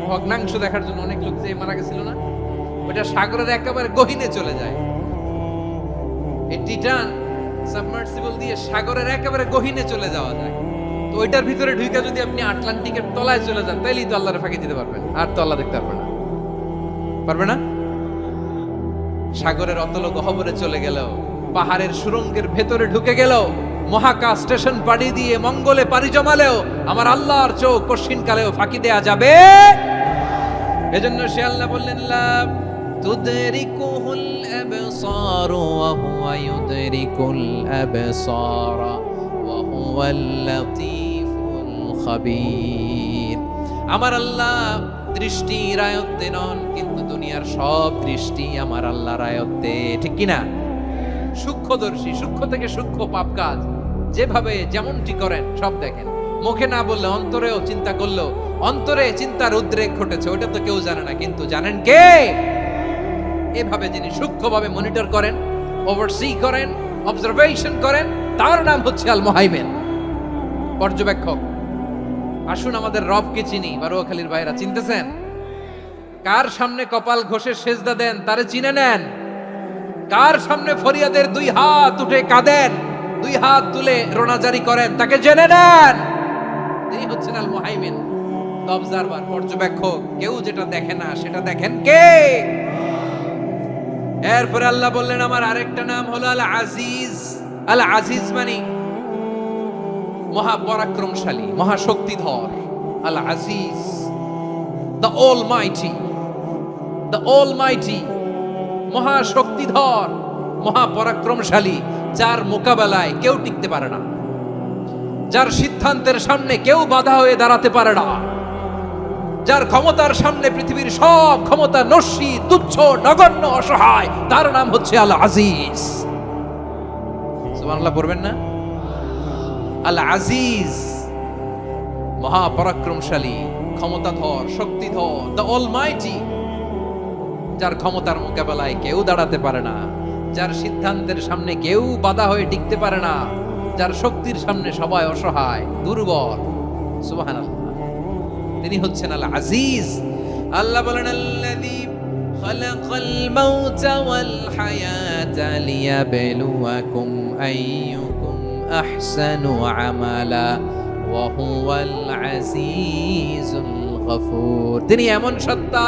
ভগ্নাংশ দেখার জন্য অনেক লোক যে মারা গেছিল না, ওটা সাগরের একেবারে গহীনে চলে যায়। এই টিটান সাবমার্সিবল দিয়ে সাগরের একেবারে গহীনে চলে যাওয়া যায়। তো ওইটার ভিতরে ঢুকে যদি আপনি আটলান্টিকের তলায় চলে যান, তাইলেই তো আল্লাহর ফাঁকি দিতে পারবেন, আর তো আল্লাহ দেখতে পারবে না। পারবে না? সাগরের অতল গহ্বরে চলে গেলেও, পাহাড়ের সুরঙ্গের ভেতরে ঢুকে গেলেও, মহাকাশ স্টেশন পাড়ি দিয়ে মঙ্গলে পাড়ি জমালেও আমার আল্লাহর চোখ কঠিন কালেও ফাঁকি দেয়া যাবে? এজন্য সে আল্লাহ বললেন লা তুদরিকুহুল আবসার ওয়া হুয়া ইউদরিকুল আবসার ওয়া হুয়াল লাতীফুল খাবীর। আমার আল্লাহ দৃষ্টির আয়ত্তে নন, কিন্তু দুনিয়ার সব দৃষ্টি আমার আল্লাহর আয়ত্তে, ঠিক কিনা? সূক্ষ্মদর্শী, সূক্ষ্ম থেকে সূক্ষ্ম পাপ কাজ যেভাবে যেমনটি করেন সব দেখেন। মুখে না বললে অন্তরেও চিন্তা করলেও অন্তরে চিন্তার উদ্রেক ঘটেছে, ওটা তো কেউ জানে না, কিন্তু জানেন কে? এভাবে যিনি সূক্ষ্মভাবে মনিটর করেন, ওভারসি করেন, অবজারভেশন করেন, তার নাম হচ্ছে আল মুহাইমিন, পর্যবেক্ষক। আসুন আমাদের রবকে চিনি। বারোয়াখালীর ভাইরা চিনতেছেন? কার সামনে কপাল ঘষে সেজদা দেন তারে চিনে নেন। কার সামনে ফরিয়াদের দুই হাত উঠে কাঁদেন, দুই হাত তুলে রোনাজারি করেন, তাকে জেনে নেন। তিনি হচ্ছেন আল মুহাইমিন, অবজারভার, পর্যবেক্ষক। কেউ যেটা দেখে না সেটা দেখেন কে? এরপরে আল্লাহ বললেন আমার আরেকটা নাম হলো আল আজিজ। আল আজিজ মানে মহাপরাক্রমশালী, মহাশক্তিধর। আল আজিজ, দ্য অলমাইটি, দ্য অলমাইটি, মহাশক্তিধর, মহাপরাক্রমশালী, যার মোকাবেলায় কেউ টিকতে পারে না, যার সিদ্ধান্তের সামনে কেউ বাধা হয়ে দাঁড়াতে পারে না, যার ক্ষমতার সামনে পৃথিবীর সব ক্ষমতা নস্যি, তুচ্ছ, নগণ্য, অসহায়, তার নাম হচ্ছে আল আজিজ। সুবহানাল্লাহ পড়বেন না? আল আজিজ, মহাপরাক্রমশালী, ক্ষমতাধর, শক্তিধর, দ্য অলমাইটি, যার ক্ষমতার মোকাবেলায় কেউ দাঁড়াতে পারে না, যার সিদ্ধান্তের সামনে কেউ বাধা হয়ে টিকতে পারে না, যার শক্তির সামনে সবাই অসহায়, দুর্বল। সুবহানাল্লাহ, তিনি হচ্ছেন আল আজিজ। আল্লাহ বলেন আল্লাযী খালাকাল মাউতা ওয়াল হায়াতা লিয়াবলুয়াকুম আইয়ুকুম আহসানু আমালা ওয়া হুয়াল আজিজুল গফুর। তিনি এমন সত্তা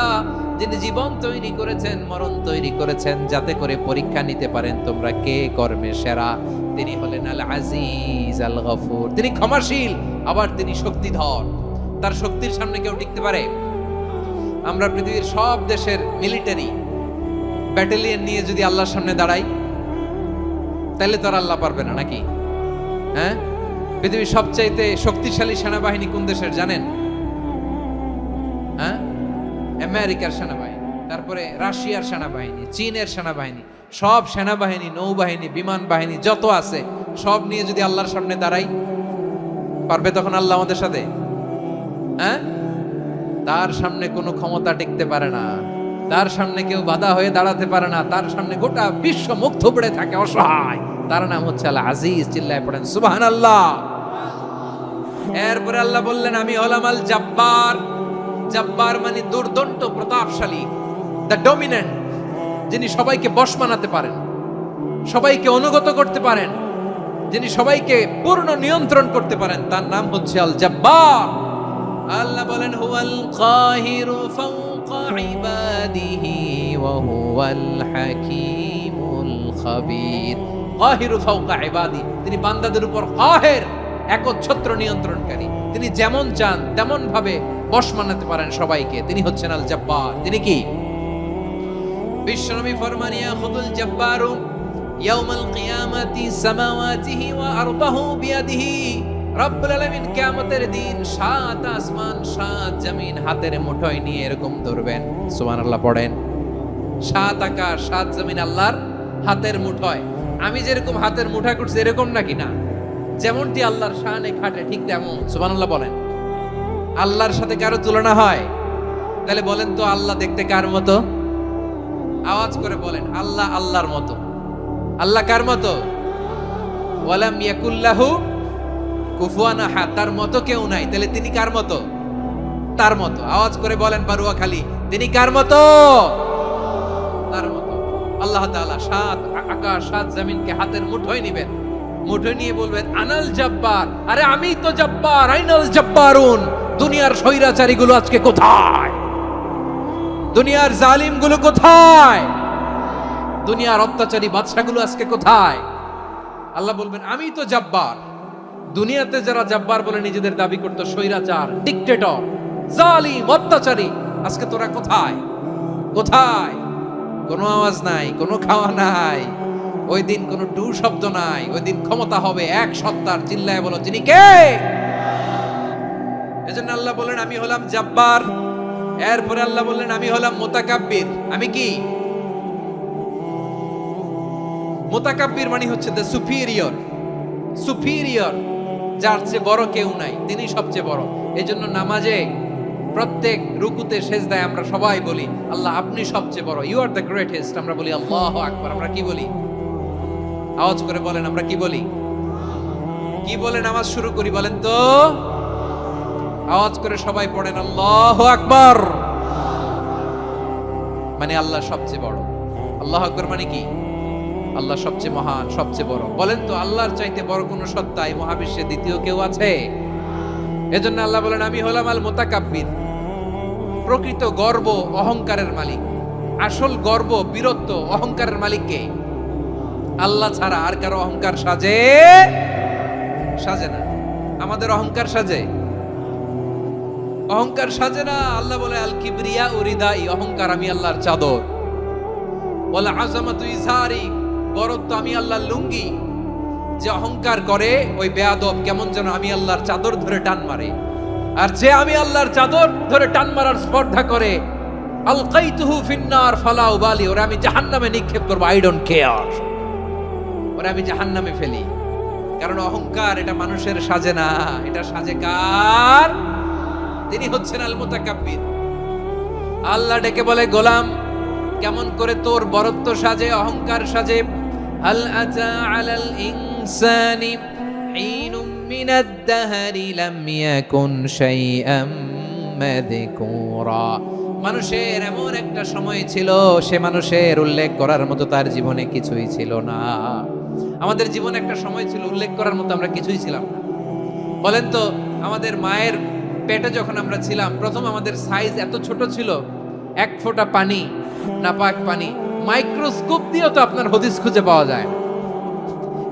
যিনি জীবন তৈরি করেছেন, মরণ তৈরি করেছেন, যাতে করে পরীক্ষা নিতে পারেন তোমরা কে কর্মে সেরা। তিনি হলেন আল আজিজ আল গফুর। তিনি ক্ষমাশীল, আবার তিনি শক্তিধর। তার শক্তির সামনে কেউ টিকতে পারে? আমরা পৃথিবীর সব দেশের মিলিটারি ব্যাটালিয়ন নিয়ে যদি আল্লাহর সামনে দাঁড়াই, তাহলে তো আর আল্লাহ পারবে না, নাকি? হ্যাঁ, পৃথিবীর সবচাইতে শক্তিশালী সেনাবাহিনী কোন দেশের জানেন? হ্যাঁ, আমেরিকার সেনাবাহিনী, তারপরে রাশিয়ার সেনাবাহিনী, চীনের সেনাবাহিনী, সব সেনাবাহিনী, নৌবাহিনী, বিমান বাহিনী যত আছে সব নিয়ে যদি আল্লাহর সামনে দাঁড়াই, পারবে তখন আল্লাহ আমাদের সাথে? হ্যাঁ, তার সামনে কোনো ক্ষমতা টিকতে পারে না, তার সামনে কেউ বাধা হয়ে দাঁড়াতে পারে না, তার সামনে গোটা বিশ্ব মুখ থুবড়ে থাকে অসহায়। তার নাম হচ্ছে আল আজিজ। চিল্লায় পড়েন সুবহানাল্লাহ। এরপরে আল্লাহ বললেন আমি হলাম আল জব্বার। জব্বার মানে দুর্দন্ত প্রতাপশালী, দ্য ডমিনেন্ট, যিনি সবাইকে বশ বানাতে পারেন, সবাইকে অনুগত করতে পারেন, যিনি সবাইকে পূর্ণ নিয়ন্ত্রণ করতে পারেন, তার নাম হচ্ছে আল জব্বার। আল্লাহ বলেন হুয়াল কাহিরু ফাওকা ইবাদিহি ওয়া হুয়াল হাকীমুল খাবীর। কাহিরু ফাওকা ইবাদি, তিনি বান্দাদের উপর কাহের, একচ্ছত্র নিয়ন্ত্রণকারী। তিনি যেমন চান তেমন ভাবে বশ মানাতে পারেন সবাইকে। তিনি হচ্ছেন আল জব্বার। তিনি কি? বিশ্বনবী ফরমান ইয়াখুদুল জব্বারু ইয়াউমাল কিয়ামাতি সামাওয়াতিহি ওয়া আরদাহু বিয়াদিহি। রব্বুল আলামিন কিয়ামতের দিন সাত আসমান সাত জমিন হাতের মুঠোয় নিয়ে এরকম ধরবেন। সুবহানাল্লাহ পড়েন। সাত আকাশ সাত জমিন আল্লাহর হাতের মুঠোয়। আমি যেরকম হাতের মুঠা করছি এরকম নাকি? না, যেমনটি আল্লাহর শানে খাটে ঠিক তেমন। সুবহানাল্লাহ বলেন। আল্লাহর সাথে কারো তুলনা হয়? তাহলে বলেন তো আল্লাহ দেখতে কার মতো? আওয়াজ করে বলেন আল্লাহ আল্লাহর মতো। আল্লাহ কার মতো? ওয়ালাম ইয়াকুল্লাহু কুফুয়ান আহাদ, তার মতো কেউ নাই। তাহলে তিনি কার মতো? তার মতো। আওয়াজ করে বলেন বারুয়াখালী, তিনি কার মতো? তার মতো। আল্লাহ তাআলা সাত আকাশ সাত জমিনকে হাতের মুঠোয় নিবেন, মুঠোয় নিয়ে বলবেন আনাল জব্বার। আরে আমি তো জব্বার, আইনাল জব্বারুন। দুনিয়ার স্বৈরাচারীগুলো আজকে কোথায়? দুনিয়ার জালিমগুলো কোথায়? দুনিয়ার অত্যাচারী বাদশাগুলো আজকে কোথায়? আল্লাহ বলবেন আমি তো জব্বার। দুনিয়াতে যারা জব্বার বলে নিজেদের দাবি করতো, স্বৈরাচার, ডিক্টেটর, জালিম, অত্যাচারী, আজকে তোরা কোথায়? কোথায়? কোনো আওয়াজ নাই, কোনো খাওয়া নাই, ওই দিন কোনো টু শব্দ নাই। ওই দিন ক্ষমতা হবে এক সত্তার। চিল্লায় বলো তিনি কে? এজন্য আল্লাহ বললেন আমি হলাম জব্বার। এরপরে আল্লাহ বললেন আমি হলাম মুতাকাব্বির। আমি কি? মুতাকাব্বির মানে হচ্ছে দ্য সুপিরিয়র। সুপিরিয়র, যার চেয়ে বড় কেউ নাই, তিনি সবচেয়ে বড়। এজন্য নামাজে প্রত্যেক রুকুতে সেজদায় আমরা সবাই বলি আল্লাহ আপনি সবচেয়ে বড়, ইউ আর দ্য গ্রেটেস্ট। আমরা বলি আল্লাহু আকবার। আমরা কি বলি? আওয়াজ করে বলেন আমরা কি বলি? কি বলে নামাজ শুরু করি বলেন তো? আওয়াজ করে সবাই পড়েন আল্লাহু আকবার। মানে আল্লাহ সবচেয়ে বড়। আল্লাহু আকবার মানে কি? আল্লাহ সবচেয়ে মহান, সবচেয়ে বড়। বলেন তো আল্লাহর চাইতে বড় কোন সত্তা এই মহাবিশ্বে দ্বিতীয় কেউ আছে? এজন্য আল্লাহ বলেন আমি হলাম আল মুতাকাব্বির। প্রকৃত গর্ব অহংকারের মালিক। আসল গর্ব, বীরত্ব, অহংকারের মালিক কে? আল্লাহ ছাড়া আর কারো অহংকার সাজে? সাজে না। আমাদের অহংকার সাজে? অহংকার সাজে না। আল্লাহ বলে আল কিবরিয়া উরিদাই, অহংকার আমি আল্লাহর চাদর। বলে আযামাতু ইজারি, বরত্ব আমি আল্লাহর লুঙ্গি। যে অহংকার করে ওই বেয়াদব কেমন যেন আমি আল্লাহর চাদর ধরে টান মারে। আর যে আমি আল্লাহর চাদর ধরে টান মারার স্পর্ধা করে আলকাইতুহু ফিন্নার ফালা উবালি, ওরা আমি জাহান্নামে নিক্ষেপ করব, আই ডোন্ট কেয়ার। ওরা আমি জাহান্নামে ফেলি। কারণ অহংকার এটা মানুষের সাজে না, এটা সাজে কার? তিনি হচ্ছেন আল মুতাকাব্বির। আল্লাহ ডেকে বলে গোলাম কেমন করে তোর বরত্ব সাজে, অহংকার সাজে? হাল আতা আলাল ইনসানি হিনুম মিনাদ দাহরি লাম ইয়াকুন শাইআম মাযকুরা। মানুষের এমন একটা সময় ছিল, সে মানুষের উল্লেখ করার মতো তার জীবনে কিছুই ছিল না। আমাদের জীবনে একটা সময় ছিল উল্লেখ করার মতো আমরা কিছুই ছিলাম না। বলেন তো আমাদের মায়ের পেটে যখন আমরা ছিলাম, প্রথম আমাদের সাইজ এত ছোট ছিল, এক ফোঁটা পানি, নাপাক পানি, মাইক্রোস্কোপ দিয়েও তো আপনার হদিস খুঁজে পাওয়া যায় না।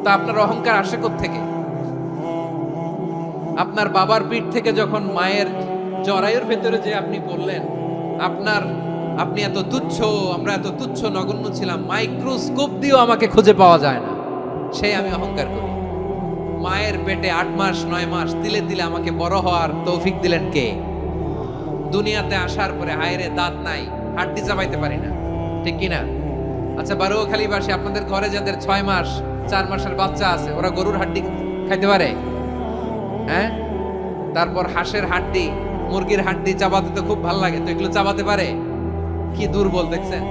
তা আপনার অহংকার আসে কোত্থেকে? আপনার বাবার পিঠ থেকে যখন মায়ের জরায়ুর ভেতরে যে আপনি বললেন আপনি এত তুচ্ছ, আমরা এত তুচ্ছ নগণ্য ছিলাম, মাইক্রোস্কোপ দিয়েও আমাকে খুঁজে পাওয়া যায় না, সেই আমি অহংকার করি। মায়ের পেটে 8 মাস 9 মাস তিলে তিলে আমাকে বড় হওয়ার তৌফিক দিলেন কে? দুনিয়াতে আসার পরে হায়রে দাঁত নাই, হাড্ডি চাবাইতে পারি না, ঠিক কিনা? আচ্ছা বারুয়াখালীবাসী, আপনাদের ঘরে যাদের 6 মাস 4 মাসের বাচ্চা আছে, ওরা গরুর হাড্ডি খাইতে পারে? হ্যাঁ, তারপর হাঁসের হাড্ডি, মুরগির হাড্ডি চাবাতে তো খুব ভালো লাগে, তো এগুলো চাবাতে পারে? কি দুর্বল দেখছেন,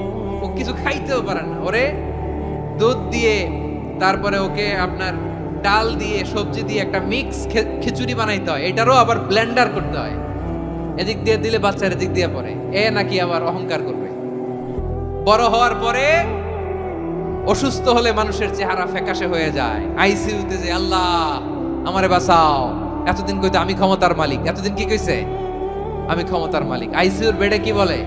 ও কিছু খাইতেও পারে না। ওরে দুধ দিয়ে, তারপরে ওকে আপনার ডাল দিয়ে, সবজি দিয়ে একটা মিক্স খিচুড়ি বানাইতে হয়, এটারও আবার ব্লেন্ডার করতে হয়। এদিক দিয়ে দিলে বাচ্চার এদিক দিয়ে পড়ে, এ নাকি আবার অহংকার করবে। বড় হওয়ার পরে অসুস্থ হলে মানুষের চেহারা ফ্যাকাশে হয়ে যায়, আইসিইউতে যে আল্লাহ আমারে বাঁচাও, এতদিন কইতো আমি ক্ষমতার মালিক, এতদিন কি কইছে আমি ক্ষমতার মালিক, আইসিইউর বেডে কি বলে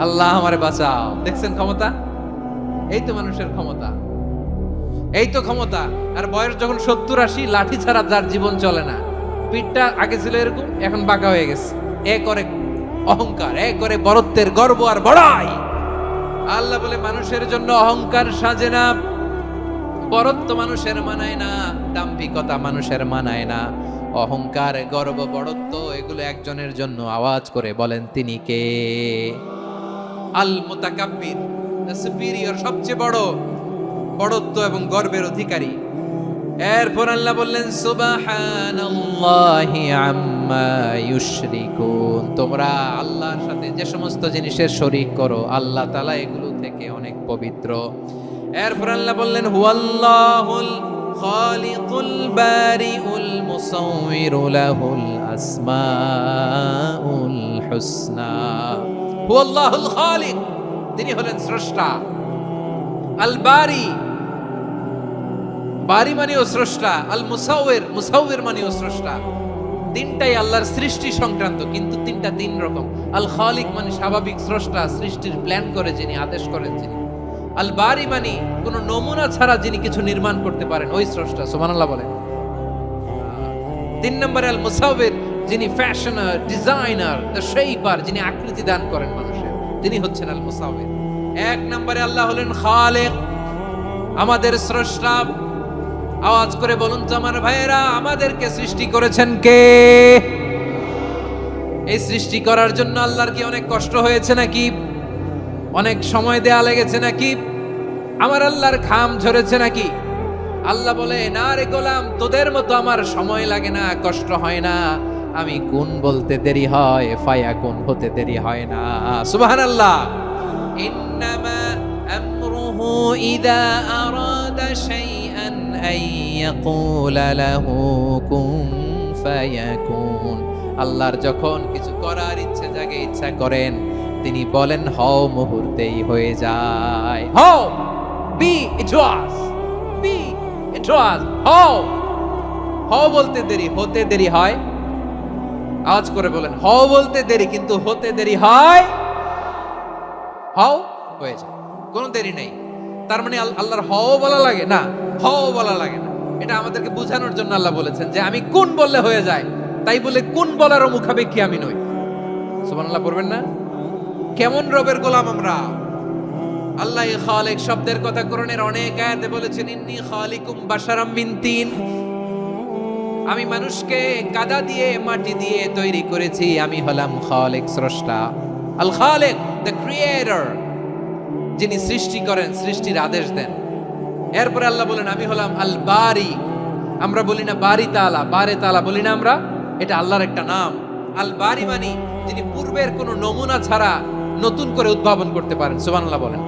আল্লাহ আমারে বাঁচাও। দেখছেন ক্ষমতা, এই তো মানুষের ক্ষমতা, এই তো ক্ষমতা। আর বয়স যখন 70-80, লাঠি ছাড়া যার জীবন চলে না, পিঠটা আগে ছিল এরকম, এখন বাঁকা হয়ে গেছে, এ করে অহংকার, এ করে বড়ত্বের গর্ব আর বড়াই। আল্লাহ বলে মানুষের জন্য অহংকার সাজে না, বড়ত্ব মানুষের মানায় না, দাম্ভিকতা মানুষের মানায় না, অহংকার গর্ব বড়ত্ব এগুলো একজনের জন্য। আওয়াজ করে বলেন তিনি কে? আল মুতাকাব্বির, দ্য সুপিরিয়র, সবচেয়ে বড় বড়ত্ব এবং গর্বের অধিকারী। এরপর আল্লাহ বললেন সুবহানাল্লাহি আম্মা ইউশরিকুন, তোমরা আল্লাহর সাথে যে সমস্ত জিনিসের শরীক করো, আল্লাহ তাআলা এগুলো থেকে অনেক পবিত্র। এরপর আল্লাহ বললেন হুয়াল্লাহুল খালিকুল বারিউল মুসাউউইরু লাহুল আসমাউল হুসনা। হুয়াল্লাহুল খালিক, তিনি হলেন স্রষ্টা। আল বারি, বারি মানেও স্রষ্টা। আল মুসাউইর, মুসাউইর মানেও স্রষ্টা। তিনটাই আল্লাহর সৃষ্টি সংক্রান্ত, কিন্তু তিনটা তিন রকম। আল খালিক মানে স্বাভাবিক স্রষ্টা, সৃষ্টির প্ল্যান করে যিনি, আদেশ করেন যিনি। আল বারি মানে কোন নমুনা ছাড়া যিনি কিছু নির্মাণ করতে পারেন, ওই স্রষ্টা। সুবহানাল্লাহ বলেন। 3 নম্বরে আল মুসাউইর, যিনি ফ্যাশনার, ডিজাইনার, দ্য শেপার, যিনি আকৃতি দান করেন মানুষের, তিনি হচ্ছেন আল মুসাউইর। 1 নম্বরে আল্লাহ হলেন খালিক, আমাদের স্রষ্টা। আওয়াজ করে বলুন তো আমার ভাইয়েরা, আমাদেরকে সৃষ্টি করেছেন কে? এই সৃষ্টি করার জন্য আল্লাহর কি অনেক কষ্ট হয়েছে নাকি? অনেক সময় দেয়া লেগেছে নাকি? আমার আল্লাহর ঘাম ঝরেছে নাকি? আল্লাহ বলে না রে গোলাম, তোদের মতো আমার সময় লাগে না, কষ্ট হয় না। আমি কোন বলতে দেরি হয়, ফায়াকুন হতে দেরি হয় না। সুবহানাল্লাহ। ইন্নামা আমরুহু ইযা আরাদা শাইআন আন ইয়াকুলা লাহু কুন ফায়াকুন। আল্লাহর যখন কিছু করার ইচ্ছে জাগে, ইচ্ছা করেন, তিনি বলেন হও, মুহূর্তেই হয়ে যায়। হও, বি ইট ওয়াজ, বি ইট ওয়াজ। হও, হও বলতে দেরি, হতে দেরি হয়। আওয়াজ করে বলেন, হও বলতে দেরি, কিন্তু হতে দেরি হয়। হও হয়ে যায়, কোনো দেরি নেই। তার মানে আল্লাহর হও বলা লাগে না, হও বলা লাগে না। এটা আমাদেরকে বোঝানোর জন্য আল্লাহ বলেছেন যে আমি কোন বললে হয়ে যায়, তাই বলে কোন বলারও মুখাপেক্ষী আমি নই। সুবহানাল্লাহ পড়বেন না? কেমন রবের গোলাম আমরা। আল্লাহ খালিক শব্দের কথা কোরআনের অনেক আয়াতে বলেছেন, ইন্নী খালিকুম বাশারাম মিন তিন, আমি মানুষকে কাদা দিয়ে, মাটি দিয়ে তৈরি করেছি। আমি হলাম খালিক, স্রষ্টা। আল খালিক, দ্য ক্রিয়েটর, যিনি সৃষ্টি করেন, সৃষ্টির আদেশ দেন। এরপরে আল্লাহ বলেন আমি হলাম আল বারি। আমরা বলি না বারি তাআলা, বারে তাআলা বলি না আমরা, এটা আল্লাহর একটা নাম। আল বারি মানে যিনি পূর্বের কোনো নমুনা ছাড়া নতুন করে উদ্ভাবন করতে পারেন। সুবহানাল্লাহ বলেন।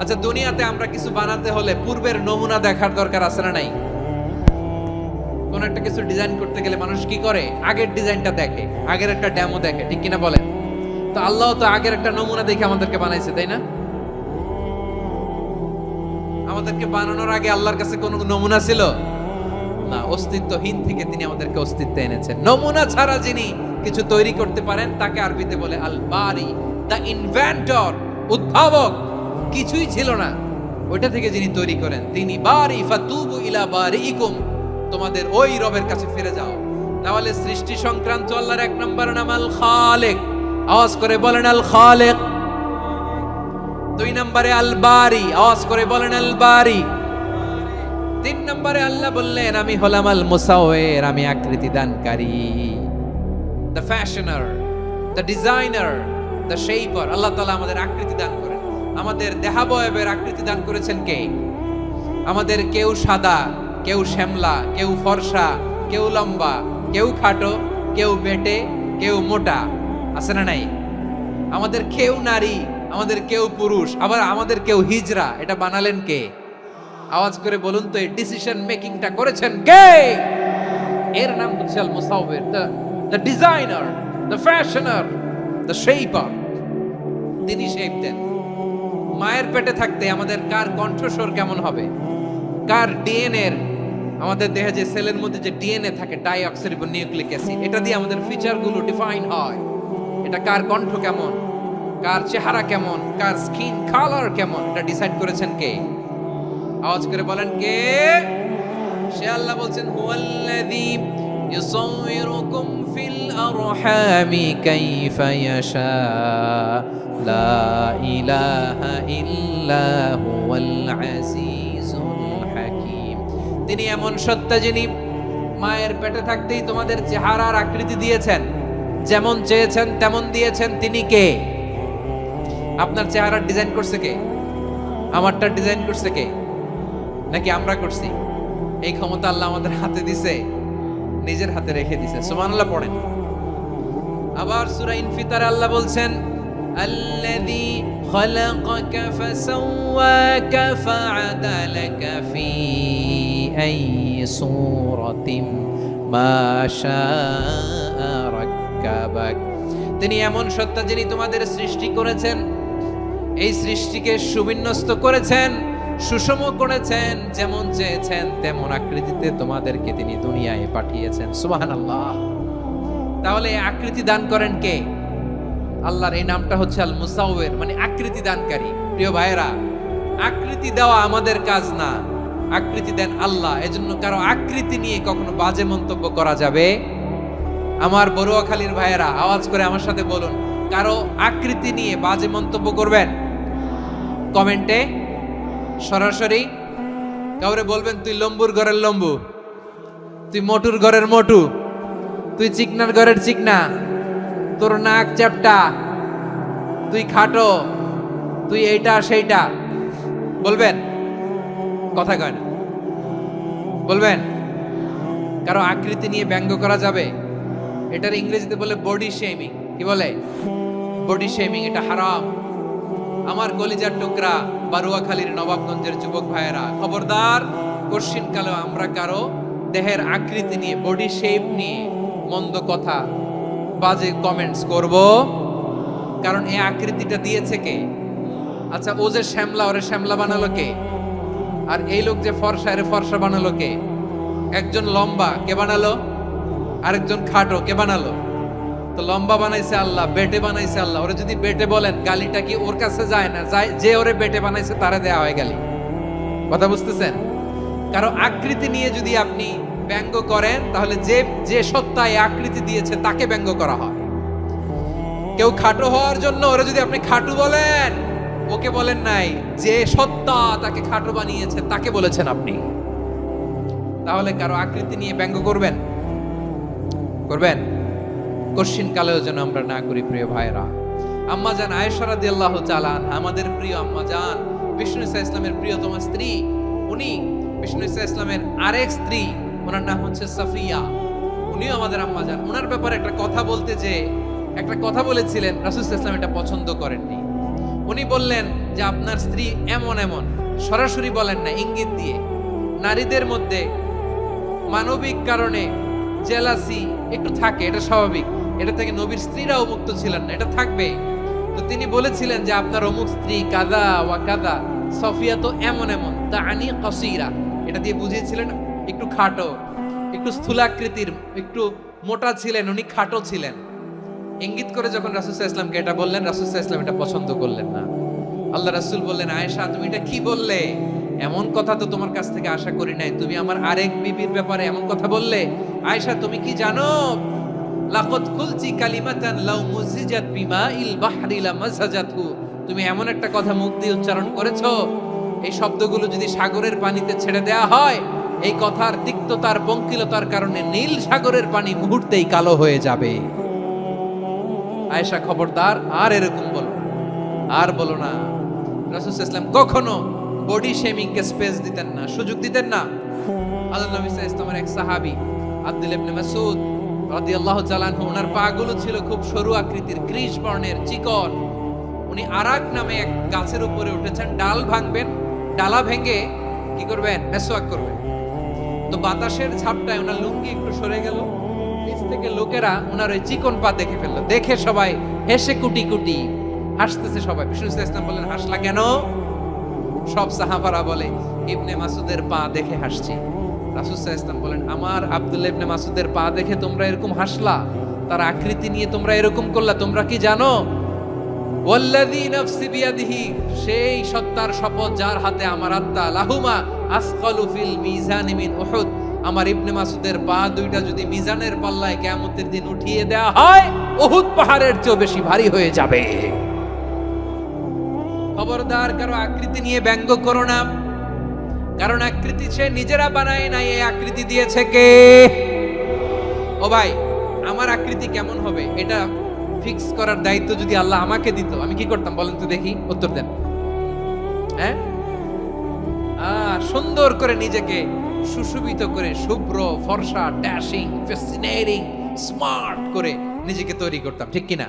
আচ্ছা, দুনিয়াতে আমরা কিছু বানাতে হলে পূর্বের নমুনা দেখার দরকার আছে না নাই? কোন একটা কিছু ডিজাইন করতে গেলে মানুষ কি করে? আগের ডিজাইনটা দেখে, আগের একটা ডেমো দেখে, ঠিক কিনা বলেন? তো আল্লাহ তো আগের একটা নমুনা দেখে আমাদেরকে বানাইছে, তাই না? আমাদেরকে বানানোর আগে আল্লাহর কাছে কোনো নমুনা ছিল না, অস্তিত্বহীন থেকে তিনি আমাদেরকে অস্তিত্বে এনেছেন। নমুনা ছাড়া যিনি কিছু তৈরি করতে পারেন তাকে আরবিতে বলে আল বারি, দ্য ইনভেন্টর, উদ্ভাবক। কিছুই ছিল না, ওইটা থেকে যিনি তৈরি করেন তিনি বারি। ফাতুবু ইলা বারিইকুম, তোমাদের ওই রবের কাছে ফিরে যাও। তাহলে সৃষ্টি সংক্রান্ত আল্লাহর 1 নম্বর নাম আল খালিক। আওয়াজ করে বলেন আল খালিক। 2 নম্বরে আল বারি। আওয়াজ করে বলেন আল বারি। 3 নম্বরে আল্লাহ বললেন আমি হলাম আল মুসাউইর, আমি আকৃতি দানকারী। The fashioner, the designer, the shaper. আল্লাহ তাআলা আমাদের আকৃতি দান করেন। আমাদের দেহাবয়বের আকৃতি দান করেছেন কে? আমাদের কেউ সাদা, কেউ শ্যামলা, কেউ ফর্সা, কেউ লম্বা, কেউ খাটো, কেউ বেটে, কেউ মোটা, আছে না নাই? আমাদের কেউ নারী, আমাদের কেউ পুরুষ, আবার আমাদের কেউ হিজড়া। এটা বানালেন কে? আওয়াজ করে বলুন তো, এই ডিসিশন মেকিংটা করেছেন কে? এর নাম হচ্ছে আল মুসাউবির, the designer, the fashioner, the shaper. তিনি শেপ দেন। মায়ের পেটে থাকতে আমাদের কার কণ্ঠস্বর কেমন হবে, কার ডিএনএ, আমাদের দেহে যে সেলের মধ্যে যে ডিএনএ থাকে, ডাইঅক্সিরিবো নিউক্লিক অ্যাসিড, এটা দিয়ে আমাদের ফিচারগুলো ডিফাইন হয়। এটা কার কণ্ঠ কেমন, কার চেহারা কেমন, কার স্কিন কালার কেমন, এটা ডিসাইড করেছেন কে? আওয়াজ করে বলেন কে? সে আল্লাহ বলছেন, হুয়াল্লাযী ইউসাউইরুকুম ফিল আরহামি কাইফা ইয়াশা লা ইলাহা ইল্লা হুয়াল আজিজুল হাকীম। তিনি এমন সত্তা যিনি মায়ের পেটে থাকতেই তোমাদের চেহারার আকৃতি দিয়েছেন, যেমন চেয়েছেন তেমন দিয়েছেন। তিনি কে? আপনার চেহারার ডিজাইন করছে কে? আমারটা ডিজাইন করছে কে? নাকি আমরা করছি? এই ক্ষমতা আল্লাহ আমাদের হাতে দিছে, নিজের হাতে রেখে দিছে। সুবহানাল্লাহ পড়েন। আবার সূরা ইনফিতারে আল্লাহ বলছেন, আল্লাযী খালাকাকা ফাসাওয়াকা ফাআদালাকা ফি আইয়ি সূরাতিন মা শাআ রাক্কাবাক। তিনি এমন সত্তা যিনি তোমাদের সৃষ্টি করেছেন, এই সৃষ্টিকে সুবিন্যস্ত করেছেন, সুষম করেছেন, যেমন চেয়েছেন তেমন আকৃতিতে তোমাদেরকে তিনি দুনিয়ায় পাঠিয়েছেন। সুবহানাল্লাহ। তাহলে আকৃতি দান করেন কে? আল্লাহর এই নামটা হচ্ছে আল মুসাউবির, মানে আকৃতি দানকারী। প্রিয় ভাইয়েরা, আকৃতি দেওয়া আমাদের কাজ না, আকৃতি দেন আল্লাহ। এজন্য কারো আকৃতি নিয়ে কখনো বাজে মন্তব্য করা যাবে? আমার বড়ুয়াখালীর ভাইয়েরা আওয়াজ করে আমার সাথে বলুন, কারো আকৃতি নিয়ে বাজে মন্তব্য করবেন? কমেন্টে সরাসরি কাউরে বলবেন, তুই লম্বুর ঘরের লম্বু, তুই মোটুর ঘরের মোটু, তুই চিকনার ঘরের চিকনা, তোর নাক চ্যাপটা, তুই খাটো, তুই এইটা সেইটা বলবেন? কথা কয় না, বলবেন? কারো আকৃতি নিয়ে ব্যঙ্গ করা যাবে? এটার ইংরেজিতে বলে বডি শেমিং। কি বলে? Body shaming. এটা হারাম। আমার কলিজার টুকরা বারুয়াখালীর নবাবগঞ্জের যুবক ভাইয়েরা, খবরদার, কোশ্চিন কালেও আমরা কারো দেহের আকৃতি নিয়ে, বডি শেপ নিয়ে মন্দ কথা, বাজে কমেন্টস করব? কারণ এই আকৃতিটা দিয়েছে কে? আচ্ছা, ও যে শ্যামলা, ওরে শ্যামলা বানালো কে? আর এই লোক যে ফর্সা, এরে ফর্সা বানালো কে? একজন লম্বা, কে বানালো? আরেকজন খাটো, কে বানালো? তো লম্বা বানাইছে আল্লাহ, বেটে বানাইছে আল্লাহ। ওরে যদি বেটে বলেন, গালিটা কি ওর কাছে যায় না? যায়। যে ওরে বেটে বানাইছে তারে দেয়া হয় গালি। কথা বুঝতেছেন? কারো আকৃতি নিয়ে যদি আপনি ব্যঙ্গ করেন, তাহলে যে যে সত্তা এই আকৃতি দিয়েছে তাকে ব্যঙ্গ করা হয়। কেউ খাটো হওয়ার জন্য ওরে যদি আপনি খাটু বলেন, ওকে বলেন নাই, যে সত্তা তাকে খাটো বানিয়েছে তাকে বলেছেন আপনি। তাহলে কারো আকৃতি নিয়ে ব্যঙ্গ করবেন? করবেন? কোশ্চিন কালেও যেন আমরা না করি। প্রিয় ভাইরা, আম্মা জান আয়েশা রাদিয়াল্লাহু তাআলা আনহা, আমাদের প্রিয় আম্মা জান, বিষ্ণু ইসলামের প্রিয়তম স্ত্রী, উনি বিষ্ণু ইসলামের আরেক স্ত্রী, ওনার নাম হচ্ছে সাফিয়া, উনিও আমাদের আম্মা জান। ওনার ব্যাপারে একটা কথা বলতে যে একটা কথা বলেছিলেন, রাসূল সাল্লাল্লাহু আলাইহি ওয়াসাল্লাম এটা পছন্দ করেননি। উনি বললেন যে আপনার স্ত্রী এমন এমন, সরাসরি বলেন না, ইঙ্গিত দিয়ে। নারীদের মধ্যে মানবিক কারণে জেলাসি একটু থাকে, এটা স্বাভাবিক। এটা থেকে নবীর স্ত্রীরাও মুক্ত ছিলেন না, এটা থাকবে। তো তিনি বলেছিলেন যে আপনার অমুক স্ত্রী কাদা ওয়া কাদা, সফিয়া তো এমন এমন, তা আনি কসিরা, এটা দিয়ে বুঝিয়েছিলেন একটু খাটো, একটু স্থূলাকৃতির, একটু মোটা ছিলেন, উনি খাটো ছিলেন। ইঙ্গিত করে যখন রাসূল সাল্লাল্লাহু আলাইহি ওয়াসাল্লামকে এটা বললেন, রাসূল সাল্লাল্লাহু আলাইহি ওয়াসাল্লাম এটা পছন্দ করলেন না। আল্লাহ রাসূল বললেন, আয়েশা তুমি এটা কি বললে? এমন কথা তো তোমার কাছ থেকে আশা করি নাই। তুমি আমার আরেক বিবির ব্যাপারে এমন কথা বললে। আয়েশা, তুমি কি জানো, লাকাদ কুলতি কালিমাতান লাউ মুজিজাত বিমাইল বাহরি লামাসাজাতহু, তুমি এমন একটা কথা মুখ দিয়ে উচ্চারণ করেছো, এই শব্দগুলো যদি সাগরের পানিতে ছেড়ে দেয়া হয়, এই কথার তিক্ততার, পঙ্কিলতার কারণে নীল সাগরের পানি মুহূর্তেই কালো হয়ে যাবে। আয়েশা, খবরদার, আর এরকম বলো না, আর বলো না। রাসূল সাল্লাল্লাহু আলাইহি ওয়াসাল্লাম কখনো বডি শেমিং কে স্পেস দিতেন না, সুযোগ দিতেন না। আল্লাহ নবী সাল্লাল্লাহু আলাইহি ওয়াসাল্লামের এক সাহাবী আব্দুল্লাহ ইবনে মাসউদ রাদিয়াল্লাহু তাআলা আনহু, ওনার পাগুলো ছিল খুব সরু আকৃতির, কৃষ বর্ণের, চিকন। উনি আরাক নামে এক গাছের উপরে উঠেছেন, ডাল ভাঙবেন, ডালা ভেঙে কি করবেন, মেসওয়াক করবেন। তো বাতাসের ঝাপটায় ওনার লুঙ্গি একটু সরে গেল, নিচ থেকে লোকেরা ওনার ওই চিকন পা দেখে ফেললো। দেখে সবাই হেসে কুটি কুটি হাসতেছে সবাই। বিষ্ণু ইসলাম বললেন, হাসলা কেন? সব সাহাবারা বলে, ইবনে মাসুদের পা দেখে হাসছি। রাসূল সাল্লাল্লাহু আলাইহি ওয়াসাল্লাম বলেন, আমার আব্দুল্লাহ ইবনে মাসুদের পা দেখে তোমরা এরকম হাসলা, তার আকৃতি নিয়ে তোমরা এরকম করলা, তোমরা কি জানো? ওয়াল্লাযী নাফসি বিয়াদিহি, সেই সত্তার শপথ যার হাতে আমার আত্মা, লাহুমা আসকালু ফিল মিজানি মিন উহুদ, আমার ইবনে মাসুদের পা দুইটা যদি মিজানের পাল্লায় কিয়ামতের দিন উঠিয়ে দেওয়া হয়, উহুদ পাহাড়ের চেয়ে বেশি ভারী হয়ে যাবে। খবরদার কারো আকৃতি নিয়ে ব্যঙ্গ করো না, কারণ আকৃতি সে নিজেরা বানায় নাই, এই আকৃতি দিয়েছে কে? ও ভাই, আমার আকৃতি কেমন হবে এটা ফিক্স করার দায়িত্ব যদি আল্লাহ আমাকে দিত, আমি কি করতাম বলেন তো দেখি, উত্তর দেন। হ্যাঁ, সুন্দর করে নিজেকে সুশোভিত করে, শুভ্র, ফর্সা, ড্যাশিং, ফ্যাসিনেটিং, স্মার্ট করে নিজেকে তৈরি করতাম, ঠিক কিনা?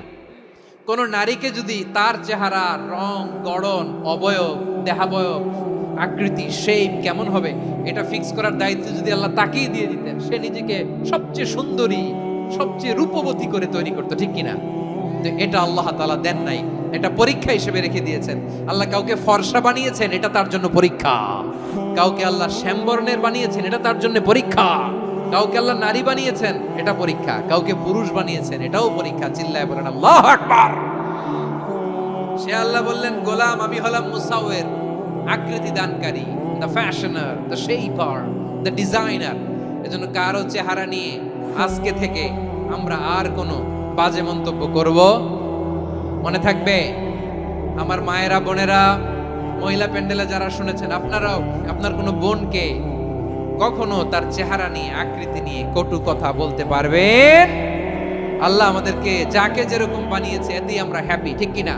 কোন নারীকে যদি তার চেহারা, রং, গড়ন, অবয়ব, দেহাবয়ব, আকৃতি, শেপ কেমন হবে এটা ফিক্স করার দায়িত্ব যদি আল্লাহ তাকেই দিয়ে দিতেন, সে নিজেকে সবচেয়ে সুন্দরী, সবচেয়ে রূপবতী করে তৈরি করতো, ঠিক কিনা? তো এটা আল্লাহ তাআলা দেন নাই, এটা পরীক্ষা হিসেবে রেখে দিয়েছেন। আল্লাহ কাউকে ফর্সা বানিয়েছেন, এটা তার জন্য পরীক্ষা। কাউকে আল্লাহ শ্যামবর্ণের বানিয়েছেন, এটা তার জন্য পরীক্ষা। কাউকে আল্লাহ নারী বানিয়েছেন, এটা পরীক্ষা। কাউকে পুরুষ বানিয়েছেন, এটাও পরীক্ষা। চিল্লায় বলেন আল্লাহু আকবার। সে আল্লাহ বললেন, গোলাম আমি হলাম মুসাওয়ির, আকৃতি দানকারী, the fashioner, the shaper, the designer. এজন্য কারো চেহারা নিয়ে আজকে থেকে আমরা আর কোনো বাজে মন্তব্য করব মনে থাকবে। আমার মায়েরা, বোনেরা, মহিলা প্যান্ডেলে যারা শুনেছেন, আপনারাও আপনার কোনো বোনকে কখনো তার চেহারা নিয়ে, আকৃতি নিয়ে কটু কথা বলতে পারবেন? আল্লাহ আমাদেরকে যাকে যেরকম বানিয়েছে এতেই আমরা হ্যাপি, ঠিক কিনা?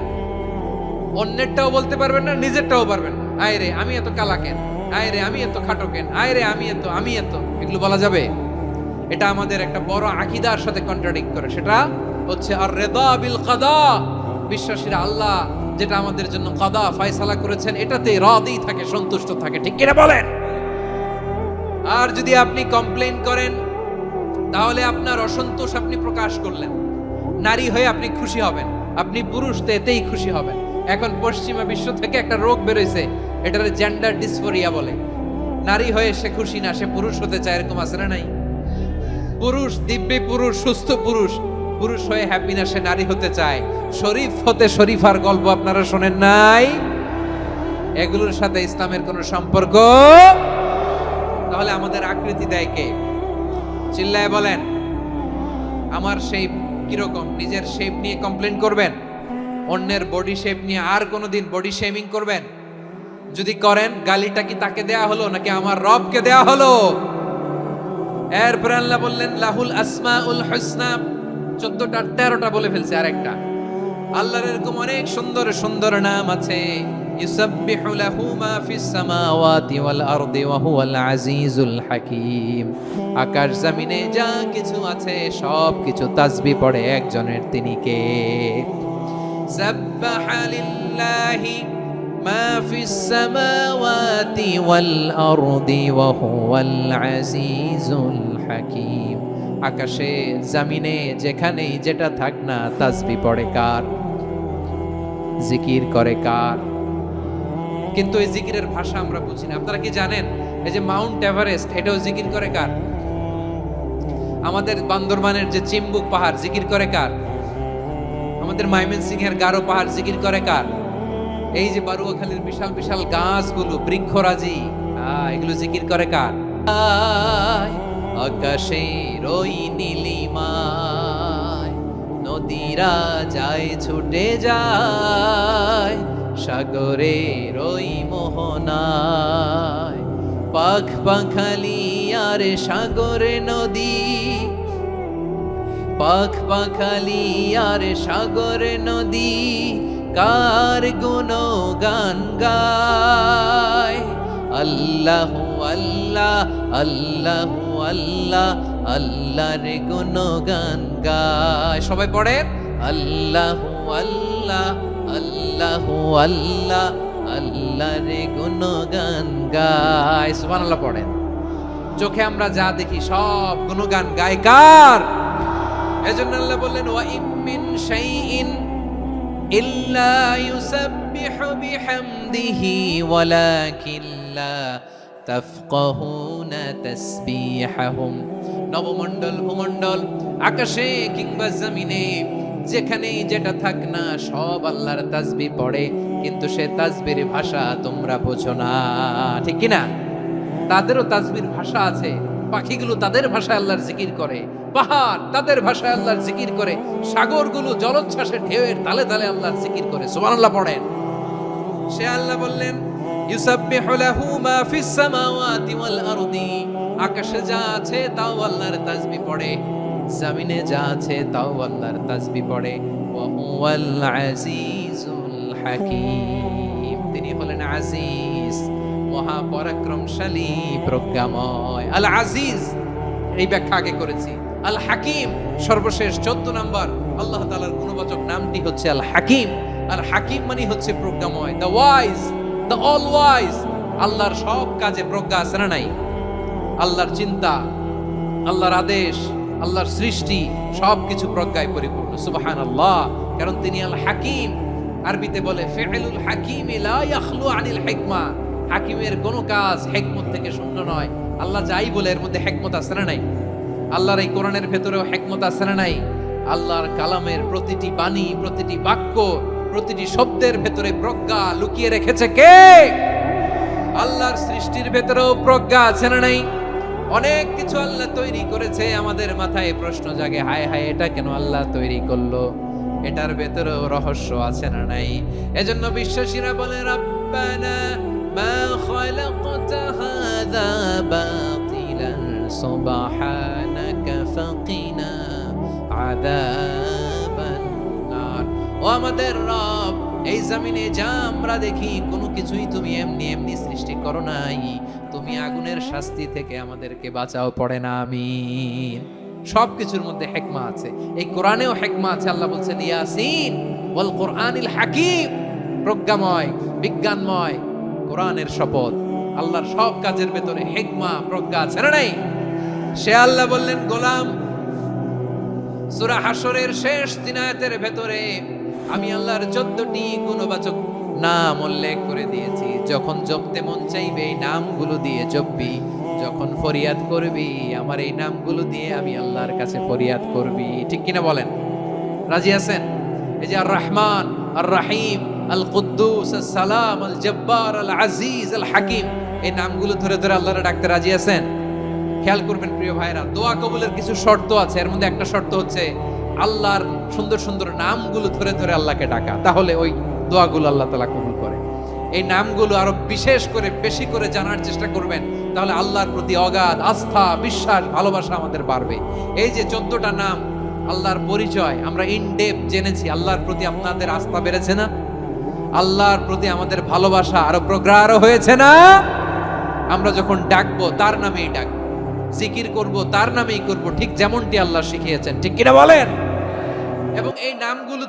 অন্যেরটাও বলতে পারবেন না, নিজেরটাও পারবেন না। আয় রে আমি এত কালা কেন, আয় রে আমি এত খাটো কেন, আয় রে আমি এত, এগুলো বলা যাবে? এটা আমাদের একটা বড় আকীদার সাথে কন্ট্রাডিক্ট করে। সেটা হচ্ছে আর রিদা বিল কাদা, বিশ্বাসীরা আল্লাহ যেটা আমাদের জন্য কাদা ফয়সালা করেছেন এটাতে রাদি থাকে, সন্তুষ্ট থাকে, ঠিক কিনা বলেন? আর যদি আপনি কমপ্লেইন করেন তাহলে আপনার অসন্তোষ আপনি প্রকাশ করলেন। নারী হয়ে আপনি খুশি হবেন, আপনি পুরুষ তো এতেই খুশি হবেন। এখন পশ্চিমা বিশ্ব থেকে একটা রোগ বেরোইছে, এটার জেন্ডার ডিসফোরিয়া বলে। নারী হয়ে সে খুশি না, সে পুরুষ হতে চায়, এরকম আছে না নাই? পুরুষ, দিব্যি পুরুষ, সুস্থ পুরুষ, পুরুষ হয়ে হ্যাপি না, সে নারী হতে চায়। শরীফ হতে শরীফার গল্প আপনারা শোনেন নাই? এগুলোর সাথে ইসলামের কোনো সম্পর্ক? তাহলে আমাদের আকৃতি দেয় কে? চিল্লায় বলেন। আমার শেপ কিরকম, নিজের শেপ নিয়ে কমপ্লেন করবেন? অন্যের বডি শেপ নিয়ে আর কোনোদিন বডি শেমিং করবেন? যদি করেন, গালিটা কি তাকে দেয়া হলো নাকি আমার রবকে দেয়া হলো? এরপর আল্লাহ বললেন লাহুল আসমাউল হুসনা, 14টা 13টা বলে ফেলছে আরেকটা। আল্লাহর এরকম অনেক সুন্দর সুন্দর নাম আছে। ইউসাব্বিহু লাহু মা ফিস সামাওয়াতি ওয়াল আরদি ওয়া হুয়াল আজিজুল হাকীম। আকাশ জমিনে যা কিছু আছে সব কিছু তাসবিহ পড়ে একজনের, তিনি কে? সাব্বাহা লিল্লাহি মা ফিস সামাওয়াতি ওয়াল আরদি ওয়া হুয়াল আজিজুল হাকীম। আকাশে জমিনে যেখানেই যেটা থাক না, তাসবিহ পড়ে কার? জিকির করে কার? কিন্তু এই জিকিরের ভাষা আমরা বুঝি না। আপনারা কি জানেন এই যে মাউন্ট এভারেস্ট, এটাও জিকির করে কার? আমাদের বান্দরবানের যে চিম্বুক পাহাড়, জিকির করে কার? আমাদের ময়মনসিংহের গারো পাহাড় জিকির করে কার? এই যে বারুয়াখালীর বিশাল বিশাল গাছগুলো, বৃক্ষরাজি, এগুলো জিকির করে কার? আকাশের ওই নীলিমায় নদীরা যায় ছুটে যায়, সাগরের ওই মোহনায় পাখ পাখালি আর সাগরে নদী, পাখ পাখালি আর সাগরে নদী কার গুণগান গায়, আল্লাহু আল্লাহ আল্লাহু আল্লাহ আল্লাহর গুণগান গায়। সবাই পড়েন আল্লাহু আল্লাহ আল্লাহু আল্লাহ আল্লাহর গুণগান গায়। সুবহানাল্লাহ পড়েন। চোখে আমরা যা দেখি সব গুণগান গায় কার? এজন্য আল্লাহ বললেন ওয়া ইম মিন শাইইন ইল্লা ইউসাব্বিহু বিহামদিহি ওয়ালাকিন লা তাফকাহুনা তাসবিহাহুম। নবমণ্ডল ভূমণ্ডল আকাশে কিংবা জমিনে যেখানেই যেটা থাক না সব আল্লাহর তাসবিহ পড়ে, কিন্তু সে তাসবির ভাষা তোমরা বোঝো না, ঠিক কি না? তাদেরও তাসবির ভাষা আছে। পাখিগুলো তাদের ভাষায় আল্লাহর জিকির করে, পাহাড় তাদের ভাষায় আল্লাহর জিকির করে, সাগরগুলো জলোচ্ছ্বাসে ঢেউয়ের তালে তালে আল্লাহর জিকির করে। সুবহানাল্লাহ পড়েন। সে আল্লাহ বললেন ইউসাব্বিহু লাহু মা ফিস সামাওয়াতি ওয়াল আরদি। আকাশে যা আছে তাও আল্লাহর তাসবিহ পড়ে, জমিনে যা আছে তাও আল্লাহর তাসবিহ পড়ে। ওয়া হুয়াল আজিজুল হাকীম। তিনি হলেন আজিজ, মহাপরাক্রমশালী, প্রজ্ঞাময়। আল আজিজ এই ব্যাখ্যা আগে করেছি। আল হাকিম সর্বশেষ 14 নম্বর আল্লাহ তাআলার গুণবাচক নামটি হচ্ছে আল হাকিম। আল হাকিম মানে হচ্ছে প্রজ্ঞাময়, the wise, the all wise. আল্লাহর সব কাজে প্রজ্ঞা আছে না নাই? আল্লাহর চিন্তা, আল্লাহর আদেশ, আল্লাহর সৃষ্টি সবকিছু প্রজ্ঞায় পরিপূর্ণ। সুবহানাল্লাহ। কারণ তিনি আল হাকিম। আরবিতে বলে ফি'লুল হাকিম লা ইয়াখলু আনিল হিকমা। হাকিমের কোন কাজ হিকমত থেকে শূন্য নয়। আল্লাহ যাই বলে এর মধ্যে হিকমত আছে না নাই? আল্লাহর এই কোরআনের ভেতরেও হিকমত আছে না নাই? আল্লাহর কালামের প্রতিটি বাণী, প্রতিটি বাক্য, প্রতিটি শব্দের ভেতরে প্রজ্ঞা লুকিয়ে রেখেছে কে? আল্লাহর সৃষ্টির ভেতরেও প্রজ্ঞা আছে না নাই? অনেক কিছু আল্লাহ তৈরি করেছে, আমাদের মাথায় প্রশ্ন জাগে, হায় হায় এটা কেন আল্লাহ তৈরি করলো? এটার ভেতরেও রহস্য আছে না নাই? এজন্য বিশ্বাসীরা বলে রব্বানা মা খালাকতা হাযা বাতিলান সুবহানাকা ফাকিনা আযাবান নার। ও আমাদের রব, এই জমিনে যা আমরা দেখি কোনো কিছুই তুমি এমনি এমনি সৃষ্টি করো নাই, তুমি আগুনের শাস্তি থেকে আমাদেরকে বাঁচাও, পড়ে না আমিন। সবকিছুর মধ্যে হিকমা আছে, এই কোরআনেও হিকমা আছে। আল্লাহ বলছেন ইয়াসিন ওয়াল কোরআনিল হাকিম। প্রজ্ঞাময়, বিজ্ঞানময় কোরআনের শপথ। আল্লাহর সব কাজের ভেতরে হিকমা, প্রজ্ঞা আছে না নাই? সে আল্লাহ বললেন গোলাম, সূরা হাশরের শেষ 3 আয়াতের ভেতরে আমি আল্লাহর 14টি গুণবাচক নাম উল্লেখ করে দিয়েছি। যখন জপতে মন চাইবে এই নামগুলো দিয়ে জপবি, যখন ফরিয়াদ করবি আমার এই নামগুলো দিয়ে আমি আল্লাহর কাছে ফরিয়াদ করবি। ঠিক কিনা বলেন? রাজি আছেন? এই যে আর রহমান, আর রাহিম, আল কুদ্দুস, আস সালাম, আল জব্বার, আল আজিজ, আল হাকিম, এই নামগুলো ধরে ধরে আল্লাহর ডাকতে রাজি আছেন? খেয়াল করবেন প্রিয় ভাইরা, দোয়া কবুলের কিছু শর্ত আছে। এর মধ্যে একটা শর্ত হচ্ছে আল্লাহর সুন্দর সুন্দর নামগুলো ধরে ধরে আল্লাহকে ডাকা, তাহলে ওই দোয়াগুলো আল্লাহ তাআলা কবুল করে। এই নামগুলো আরো বিশেষ করে বেশি করে জানার চেষ্টা করবেন, তাহলে আল্লাহর প্রতি অগাধ আস্থা, বিশ্বাস, ভালোবাসা আমাদের বাড়বে। এই যে 14টা নাম আল্লাহর পরিচয় আমরা ইন ডেপথ জেনেছি, আল্লাহর প্রতি আপনাদের আস্থা বেড়েছে না? আল্লাহর প্রতি আমাদের ভালোবাসা আরো প্রগাঢ় হয়েছে না? আমরা যখন ডাকবো তার নামেই ডাকবো, জিকির করব তার নামেই করব, ঠিক যেমনটি আল্লাহ শিখিয়েছেন। ঠিক কিনা বলেন? এবং এই নামগুলো